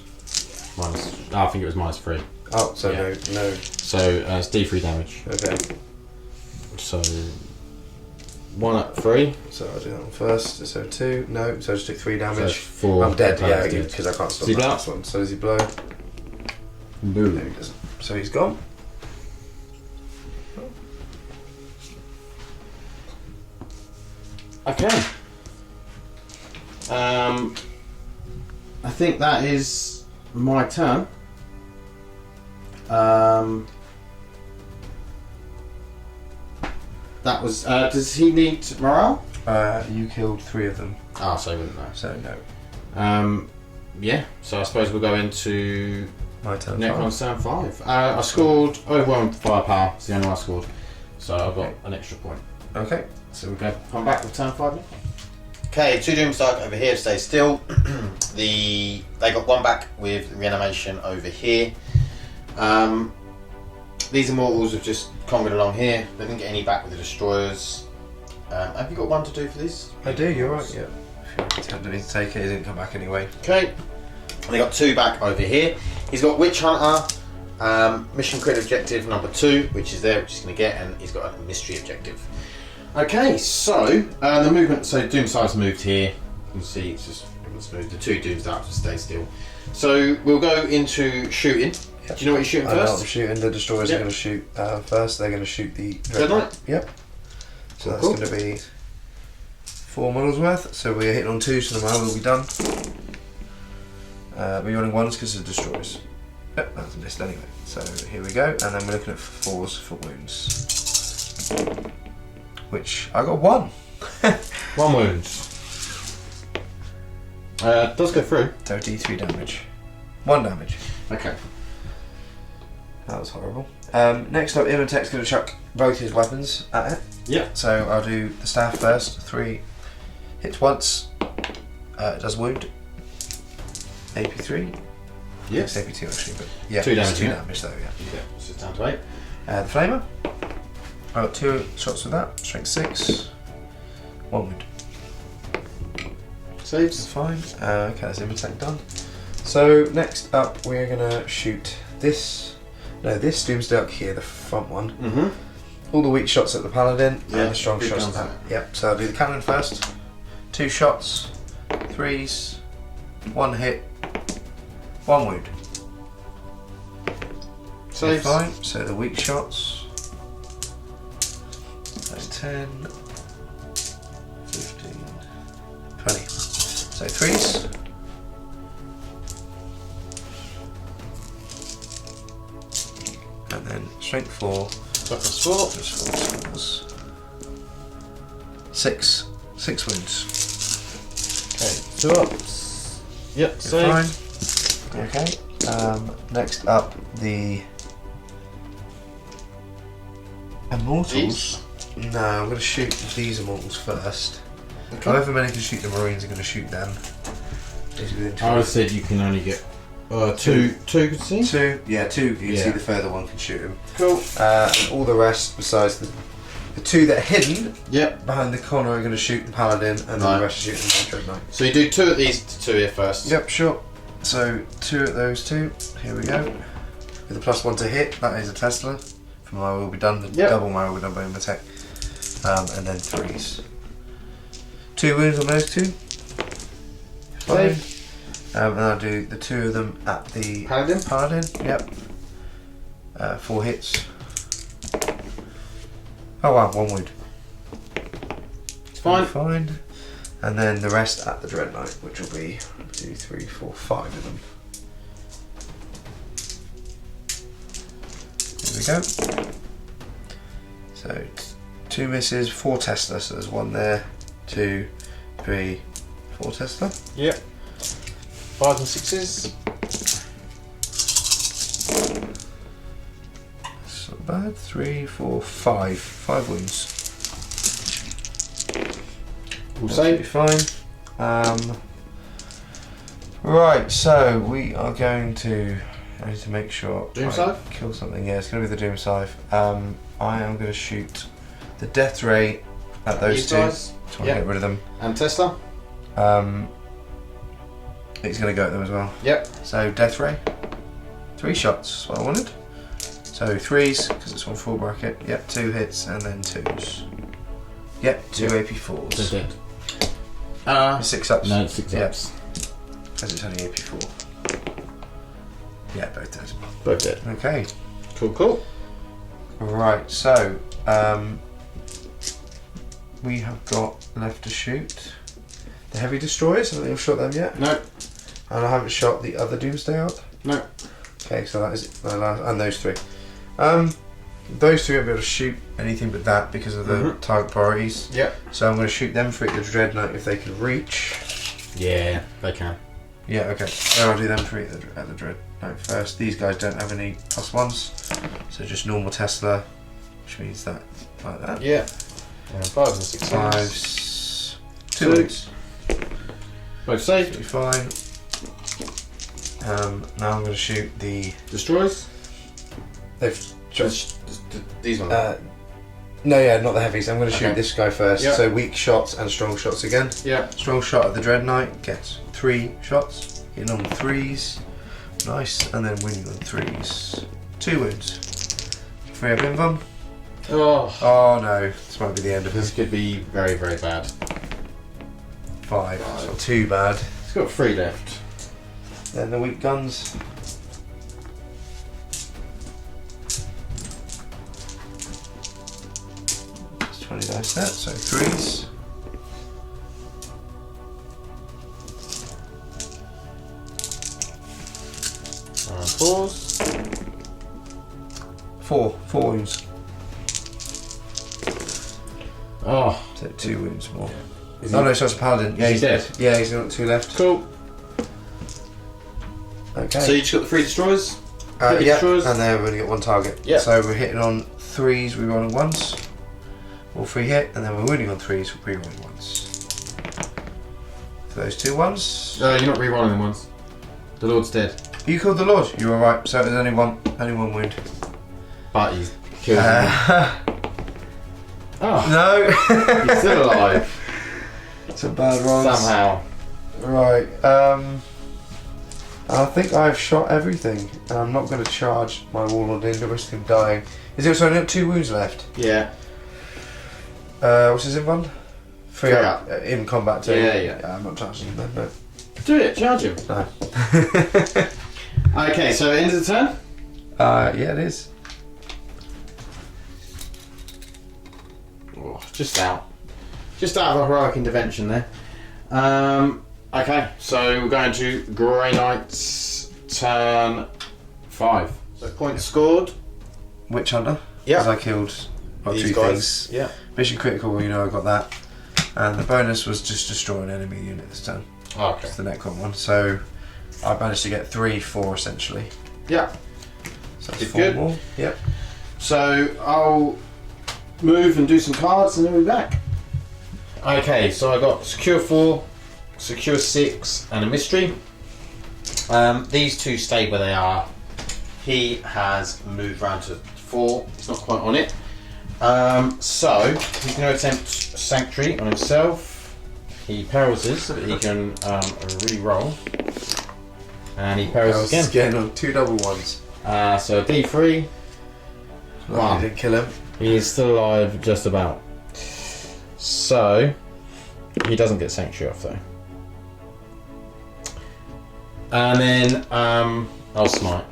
I think it was -3. Oh, so Yeah. no. So it's D3 damage. Okay. So 1 at 3. So I'll do that one first. So 2. No, so I just took 3 So damage. 4. I'm dead, yeah, dead. because I can't stop Does he that blow? last one. So does he blow? No. No, he doesn't. So he's gone. Okay. I think that is my turn. That was. Does he need morale? You killed 3 of them, Ah, so he wouldn't know. so no. Yeah. So I suppose we'll go into My turn. Necrons turn 5. I scored overwhelmed firepower. It's the only one I scored. So I've got an extra point. Okay. So we'll go come back with turn 5 now. Okay, 2 Doomstark over here, stay still. They got 1 back with reanimation over here. These Immortals have just conquered along here. They didn't get any back with the Destroyers. Have you got 1 to do for these? I do, you're right, yeah. If you intended to take it, he didn't come back anyway. Okay. They got 2 back over here. He's got Witch Hunter, Mission Crit Objective number 2, which is there, which he's going to get, and he's got a Mystery Objective. Okay, so the movement, so Doomside's moved here. You can see it's just moved. The 2 Doomstarks will stay still. So we'll go into shooting. Yep. Do you know what you're shooting I know what first? I'm shooting. The Destroyers Yep. are going to shoot first. They're going to shoot the Dread Knight? Yep. So that's Cool. going to be 4 models worth. So we're hitting on 2, so the morale will be done. We're rolling 1s because of Destroyers. Yep, that's a missed anyway. So here we go, and then we're looking at 4s for wounds. Which I got 1. 1 wound. Does go through. So D3 damage. 1 damage. Okay. That was horrible. Next up, Imhotep's going to chuck both his weapons at it. Yeah. So I'll do the staff first. 3 hits once. It does wound. AP3. Yes. It's AP2 actually, but yeah, 2 damage, it's 2 yeah. damage though. Yeah. Yeah, so it's down to 8. The flamer. I got 2 shots with that. Strength 6. 1 wound. That's Saves. fine. Okay, that's Imhotep done. So next up, we're gonna shoot this. No, this Doomsday here, the front one. Mm-hmm. All the weak shots at the Paladin Yeah, and the strong big shots guns at at that. Yep, so I'll do the cannon first. 2 shots, 3s, 1 hit, 1 wound. Saves. Fine, so the weak shots. So 10, 15, 20. So 3s. And then strength 4. Toughness 4. Just 4 scores. 6 wounds. Okay, 2 ups. Yep, You're save. fine. Okay. Next up, the Immortals. No, I'm going to shoot these Immortals first. Okay. However many can shoot the Marines are going to shoot them. Is within 2. I would said you can only get 2 could see. 2, yeah, 2. You can Yeah. see the further one can shoot him. Cool. And all the rest, besides the 2 that are hidden Yep. behind the corner, are going to shoot the Paladin, and then Right. the rest are shooting the Dread Knight. So you do 2 at these 2 here first. Yep, sure. So 2 at those 2. Here we go. With a +1 to hit, that is a Tesla. For my will be done. The Yep. double my will be done by Imhotep. And then 3s. 2 wounds on those 2. Fine. And I'll do the 2 of them at the Paladin. Yep. 4 hits. Oh wow, 1 wound. It's fine. Fine. And then the rest at the Dread Knight, which will be 1, 2, 3, 4, 5 of them. There we go. So 2 misses, 4 Tesla, so there's 1 there, 2, 3, 4 Tesla. Yep. 5s and 6s. That's not bad. 3, 4, 5. 5 wounds. We'll That should be save. fine. Right, so we are going to. I need to make sure. Doom I Scythe? Kill something. Yeah, it's going to be the Doom Scythe. I am going to shoot the Death Ray at those These 2. guys. Just want to Yep. get rid of them. And Tesla. It's going to go at them as well. Yep. So Death Ray. 3 shots. That's what I wanted. So 3s because it's on full bracket. Yep, 2 hits and then 2s. Yep, 2 Yep. AP4s. They're dead. 6 ups. No, 6 Yep. ups. Because it's only AP4. Yeah, both dead. Both dead. Okay. Cool, cool. Right, so we have got left to shoot the heavy destroyers. I don't think I've shot them yet. No. And I haven't shot the other Doomsday Ark. No. Okay, so that is my last, and those three. Those three won't be able to shoot anything but that because of the target priorities. Yep. So I'm going to shoot them for the Dread Knight if they can reach. Yeah, they can. Yeah, okay. So I'll do them for at the Dread Knight first. These guys don't have any +1s, so just normal Tesla, which means that like that. Yeah. And 5s and 6 5s. 2 Two. wounds. Both safe. Should be fine. Now I'm going to shoot the. Destroyers. They've Just these ones. No, yeah, not the heavies. I'm going to shoot Okay. this guy first. Yep. So weak shots and strong shots again. Yeah. Strong shot at the Dread Knight gets 3 shots, hitting on 3s, nice, and then winning on 3s. 2 wounds. 3 up Invum. Oh. Oh no, this might be the end of This him. could be very, very bad. 5, it's not too bad. It's got 3 left. Then the weak guns. It's 20 dice set, so 3s. And 4s. 4 wounds. Oh. So 2 wounds more. Is Oh he- no, so it's a paladin. Yeah, Is he dead? Yeah, he's got 2 left. Cool. Okay. So you just got the 3 destroyers? Heavy Yeah, destroyers? and then we've only got 1 target. Yeah. So we're hitting on 3s, we roll on 1s. All 3 hit, and then we're winning on 3s, we re-rolling 1s. For those 2 1s. No, you're not rerolling them once. The Lord's dead. You killed the Lord. You were right. So there's only one wound. But he's killed him. Oh, No. he's still alive. It's a bad roll. Somehow. Right. I think I've shot everything, and I'm not going to charge my Warlord in the risk of him dying. Is there only 2 wounds left? Yeah. What's his invuln? 3 3 up. In combat too. Yeah. I'm not charging him then, no. Do it, charge him. No. Okay, so end of the turn? Yeah, it is. Oh, just out. Just out of a heroic intervention there. Okay, so we're going to Grey Knights, turn 5. So points scored. Witch Hunter. Yeah. Because I killed These 2 guys. things. Yeah. Mission critical, you know I got that. And the bonus was just destroy an enemy unit this turn. Oh, okay. It's the Necron one. So I managed to get 3/4 essentially. Yeah. So that's Did 4 good. more. Yep. So I'll move and do some cards and then we'll be back. Okay, so I got Secure 4, Secure 6 and a Mystery. These 2 stay where they are. He has moved round to 4. He's not quite on it. So he's going to attempt Sanctuary on himself. He perils this, but he can re-roll. And he perils again. Again on 2 double ones. So D3. Lucky Wow. you didn't kill him. He is still alive, just about. So he doesn't get Sanctuary off though. And then I'll smite.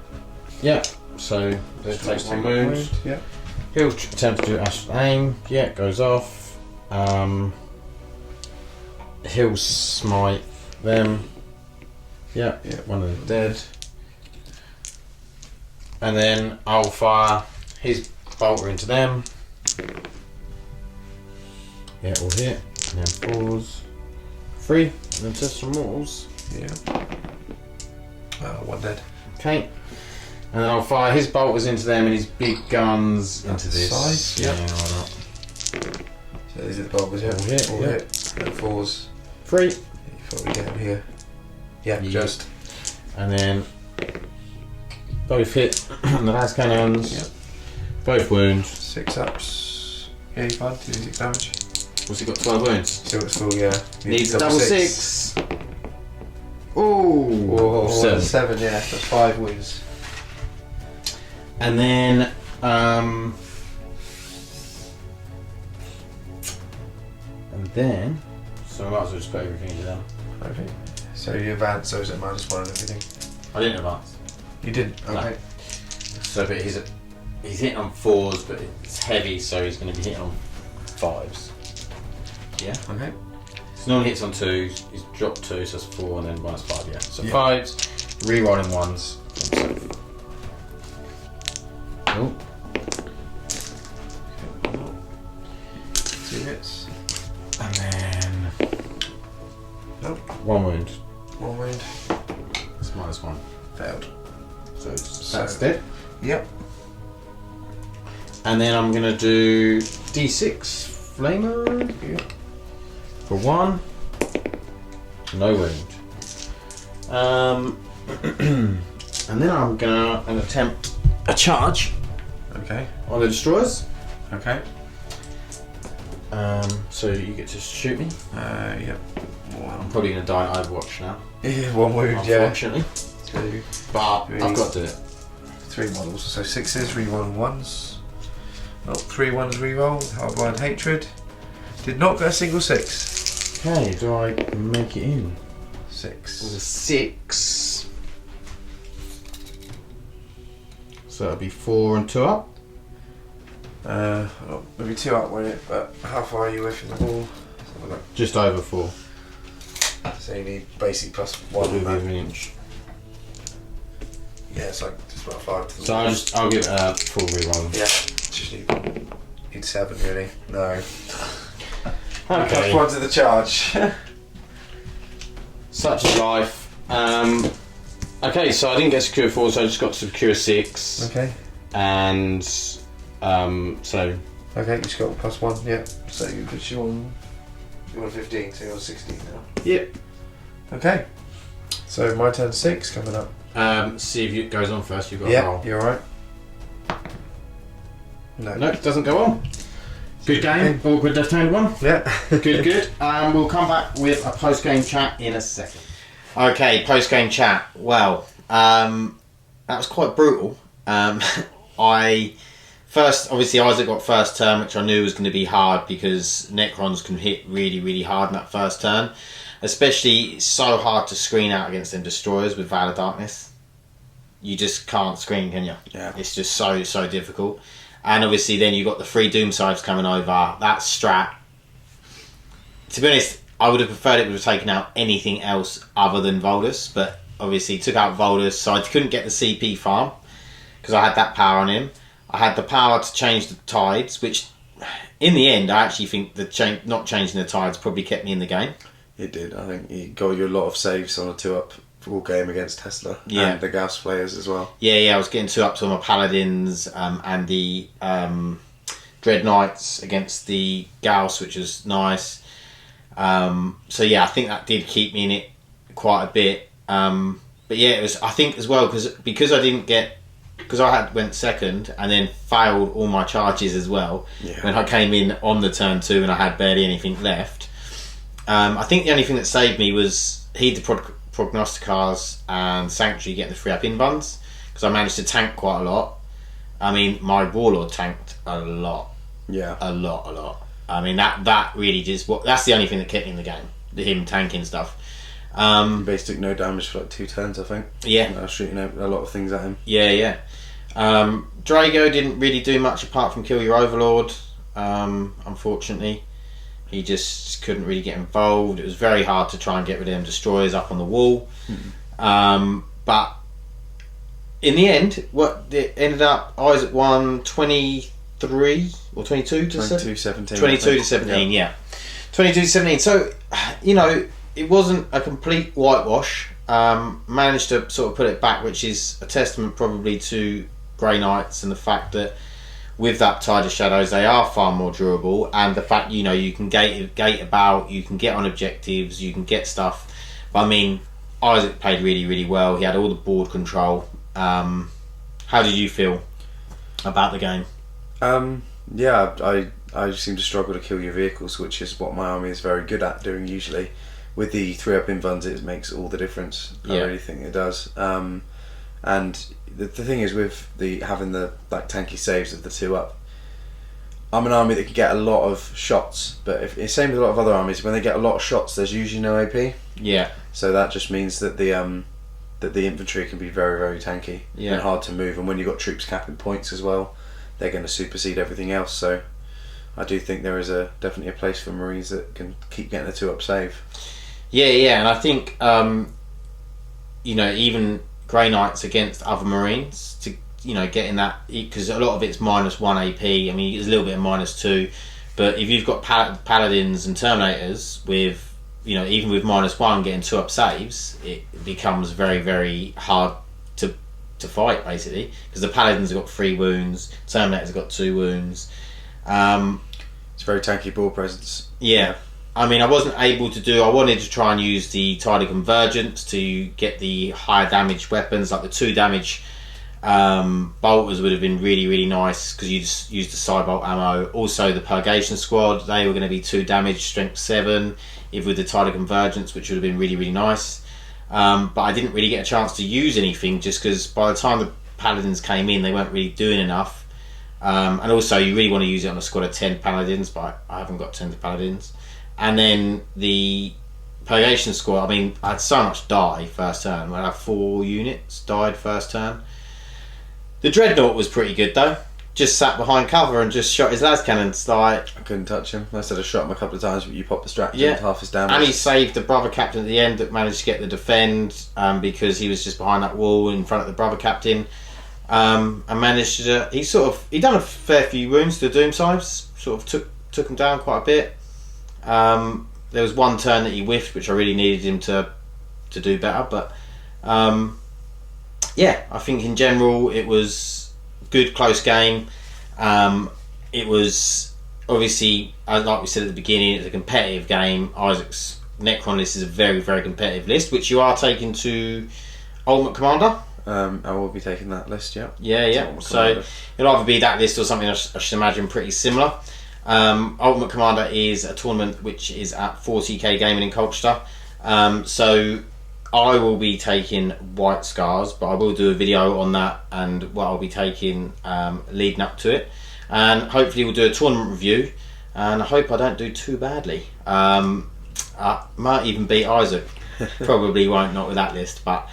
Yeah. So it takes 1 wound. Yeah. He'll attempt to do Astral Aim. Yeah, it goes off. He'll smite them. Yeah, one of them dead. And then I'll fire his bolter into them. Yeah, it will hit. And then 4s. 3. And then test some mortals. Yeah. 1 dead. Okay. And then I'll fire his bolters into them and his big guns into this. Size? Yeah, Yep. why not? So these are the bulbers, yeah. All hit, All yeah. hit. And 4s. 3. You probably get him here. Yeah, Yeah. just. And then both hit and the last cannons. Yep. Both wound. 6 ups. Yeah, you fine. 2d6 damage. What's he got? 12 wounds. Still, yeah. Needs a double 6. Ooh. Whoa, 7. 7, yeah. That's 5 wounds. And then so I might as well just put everything into them. Okay. So you advance, so is it -1 and everything? I didn't advance. You didn't? No. Okay. So but he's hitting on 4s, but it's heavy, so he's going to be hitting on 5s. Yeah. Okay. So normally hits on 2s, he's dropped 2, so that's 4, and then -5, yeah. So Yeah. 5s, re-rolling 1s. Oh. 2 hits. And then... Nope. 1 wound. 1 wound. It's -1. Failed. So So- that's dead. Yep. And then I'm going to do D6 Flamer. Yep. For 1. No wound. And then I'm going to attempt a charge Okay. on the destroyers. Okay. So you get to shoot me. Yep. I'm probably going to die in Overwatch now, Yeah, 1 wound, yeah. unfortunately. 2, But 3. I've got to do it. 3 models. So 6s, reroll 1s. Oh, 3 1s reroll. Hardwired Hatred. Did not get a single 6. Okay, do I make it in? 6. 6. So that'll be 4 and 2 up. Well, maybe 2 up, won't it? But how far are you away from the ball? Let's have a look. Just over 4. So you need basic plus What 1 do on we that. inch? Yeah, it's like just about 5 to the So I'll give it a full reroll. Yeah, just need 7 really. No. Plus Okay. 1 to the charge. Such is life. Okay, so I didn't get secure 4, so I just got secure 6. Okay. And so Okay, you just got plus 1, yeah. So you put you on 15, so you're on 16 now. yep. Okay. So my turn 6 coming up. See if it goes on first. You've got to Yeah, roll. you're right. No. No, it doesn't go on. Good game. Awkward left-hand one. Yeah. Good. We'll come back with a post-game chat in a second. Okay, post-game chat. Well, that was quite brutal. Obviously Isaac got first turn, which I knew was going to be hard because Necrons can hit really, really hard in that first turn. Especially, it's so hard to screen out against them destroyers with Valor Darkness. You just can't screen, can you? Yeah. It's just so difficult. And obviously then you've got the 3 Doomsides coming over. That strat, to be honest, I would have preferred it would have taken out anything else other than Voldus, but obviously took out Voldus, so I couldn't get the CP farm because I had that power on him. I had the power to change the tides, which in the end I actually think not changing the tides probably kept me in the game. It did. I think you got you a lot of saves on a 2-up full game against Tesla and the Gauss players as well. Yeah, I was getting 2 up to my Paladins and the Dread Knights against the Gauss, which was nice. So yeah, I think that did keep me in it quite a bit. But yeah, it was. I think as well because I went second and then failed all my charges as well. Yeah. When I came in on the turn 2 and I had barely anything left. I think the only thing that saved me was Heed the Prognosticars and Sanctuary getting the 3-up in buns because I managed to tank quite a lot. I mean, my Warlord tanked a lot. Yeah. A lot. I mean, that really just... that's the only thing that kept me in the game. Him tanking stuff. You basically took no damage for like 2 turns, I think. Yeah. I was shooting a lot of things at him. Yeah. Drago didn't really do much apart from kill your Overlord, unfortunately. He just couldn't really get involved. It was very hard to try and get rid of them destroyers up on the wall. But in the end, what it ended up, Isaac won 23 or 22 to 22-17. 22 to 17, yeah. 22 to 17. So, it wasn't a complete whitewash. Managed to sort of put it back, which is a testament probably to Grey Knights and the fact that with that Tide of Shadows, they are far more durable, and the fact you can gate about, you can get on objectives, you can get stuff. But I mean, Isaac played really, really well. He had all the board control. How did you feel about the game? I seem to struggle to kill your vehicles, which is what my army is very good at doing usually. With the 3-up invuns, it makes all the difference. I really think it does. And the thing is with having the tanky saves of the 2-up, I'm an army that can get a lot of shots, but it's same with a lot of other armies. When they get a lot of shots, there's usually no AP. Yeah. So that just means that the infantry can be very, very tanky and hard to move. And when you've got troops capping points as well, they're going to supersede everything else. So I do think there is definitely a place for Marines that can keep getting a 2-up save. Yeah, and I think even Grey Knights against other Marines to getting that, because a lot of it's -1 AP. I mean, it's a little bit of -2, but if you've got Paladins and Terminators with even with -1 getting 2-up saves, it becomes very, very hard to fight, basically, because the Paladins have got 3 wounds, Terminators have got 2 wounds. It's very tanky ball presence. Yeah. I mean, I wasn't able to I wanted to try and use the Tidal Convergence to get the higher damage weapons, like the 2 damage bolters would have been really, really nice, because you just used the side bolt ammo. Also the Purgation Squad, they were going to be 2 damage, strength 7, if with the Tidal Convergence, which would have been really, really nice. But I didn't really get a chance to use anything, just because by the time the Paladins came in, they weren't really doing enough. And also you really want to use it on a squad of 10 Paladins, but I haven't got 10 Paladins. And then the Purgation Squad, I mean, I had so much die first turn. I had 4 units died first turn. The Dreadnought was pretty good though. Just sat behind cover and just shot his las cannons. I couldn't touch him. I said I shot him a couple of times, but you popped the stratagem, yeah, half his damage. And he saved the brother captain at the end that managed to get the defend, because he was just behind that wall in front of the brother captain, and managed to. He done a fair few wounds to the Doomsides. Sort of took him down quite a bit. There was one turn that he whiffed, which I really needed him to do better. But yeah, I think in general it was good, close game. It was obviously, like we said at the beginning, it's a competitive game. Isaac's Necron list is a very, very competitive list, which you are taking to Ultimate Commander. I will be taking that list, yeah. Yeah. So it'll either be that list or something I should imagine pretty similar. Ultimate Commander is a tournament which is at 40k Gaming in Colchester. So I will be taking White Scars, but I will do a video on that and what I'll be taking leading up to it. And hopefully we'll do a tournament review, and I hope I don't do too badly. I might even beat Isaac. Probably won't, not with that list, but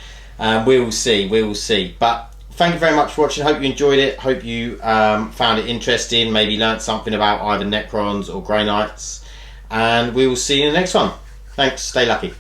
we will see. But thank you very much for watching. Hope you enjoyed it. Hope you found it interesting. Maybe learnt something about either Necrons or Grey Knights. And we will see you in the next one. Thanks. Stay lucky.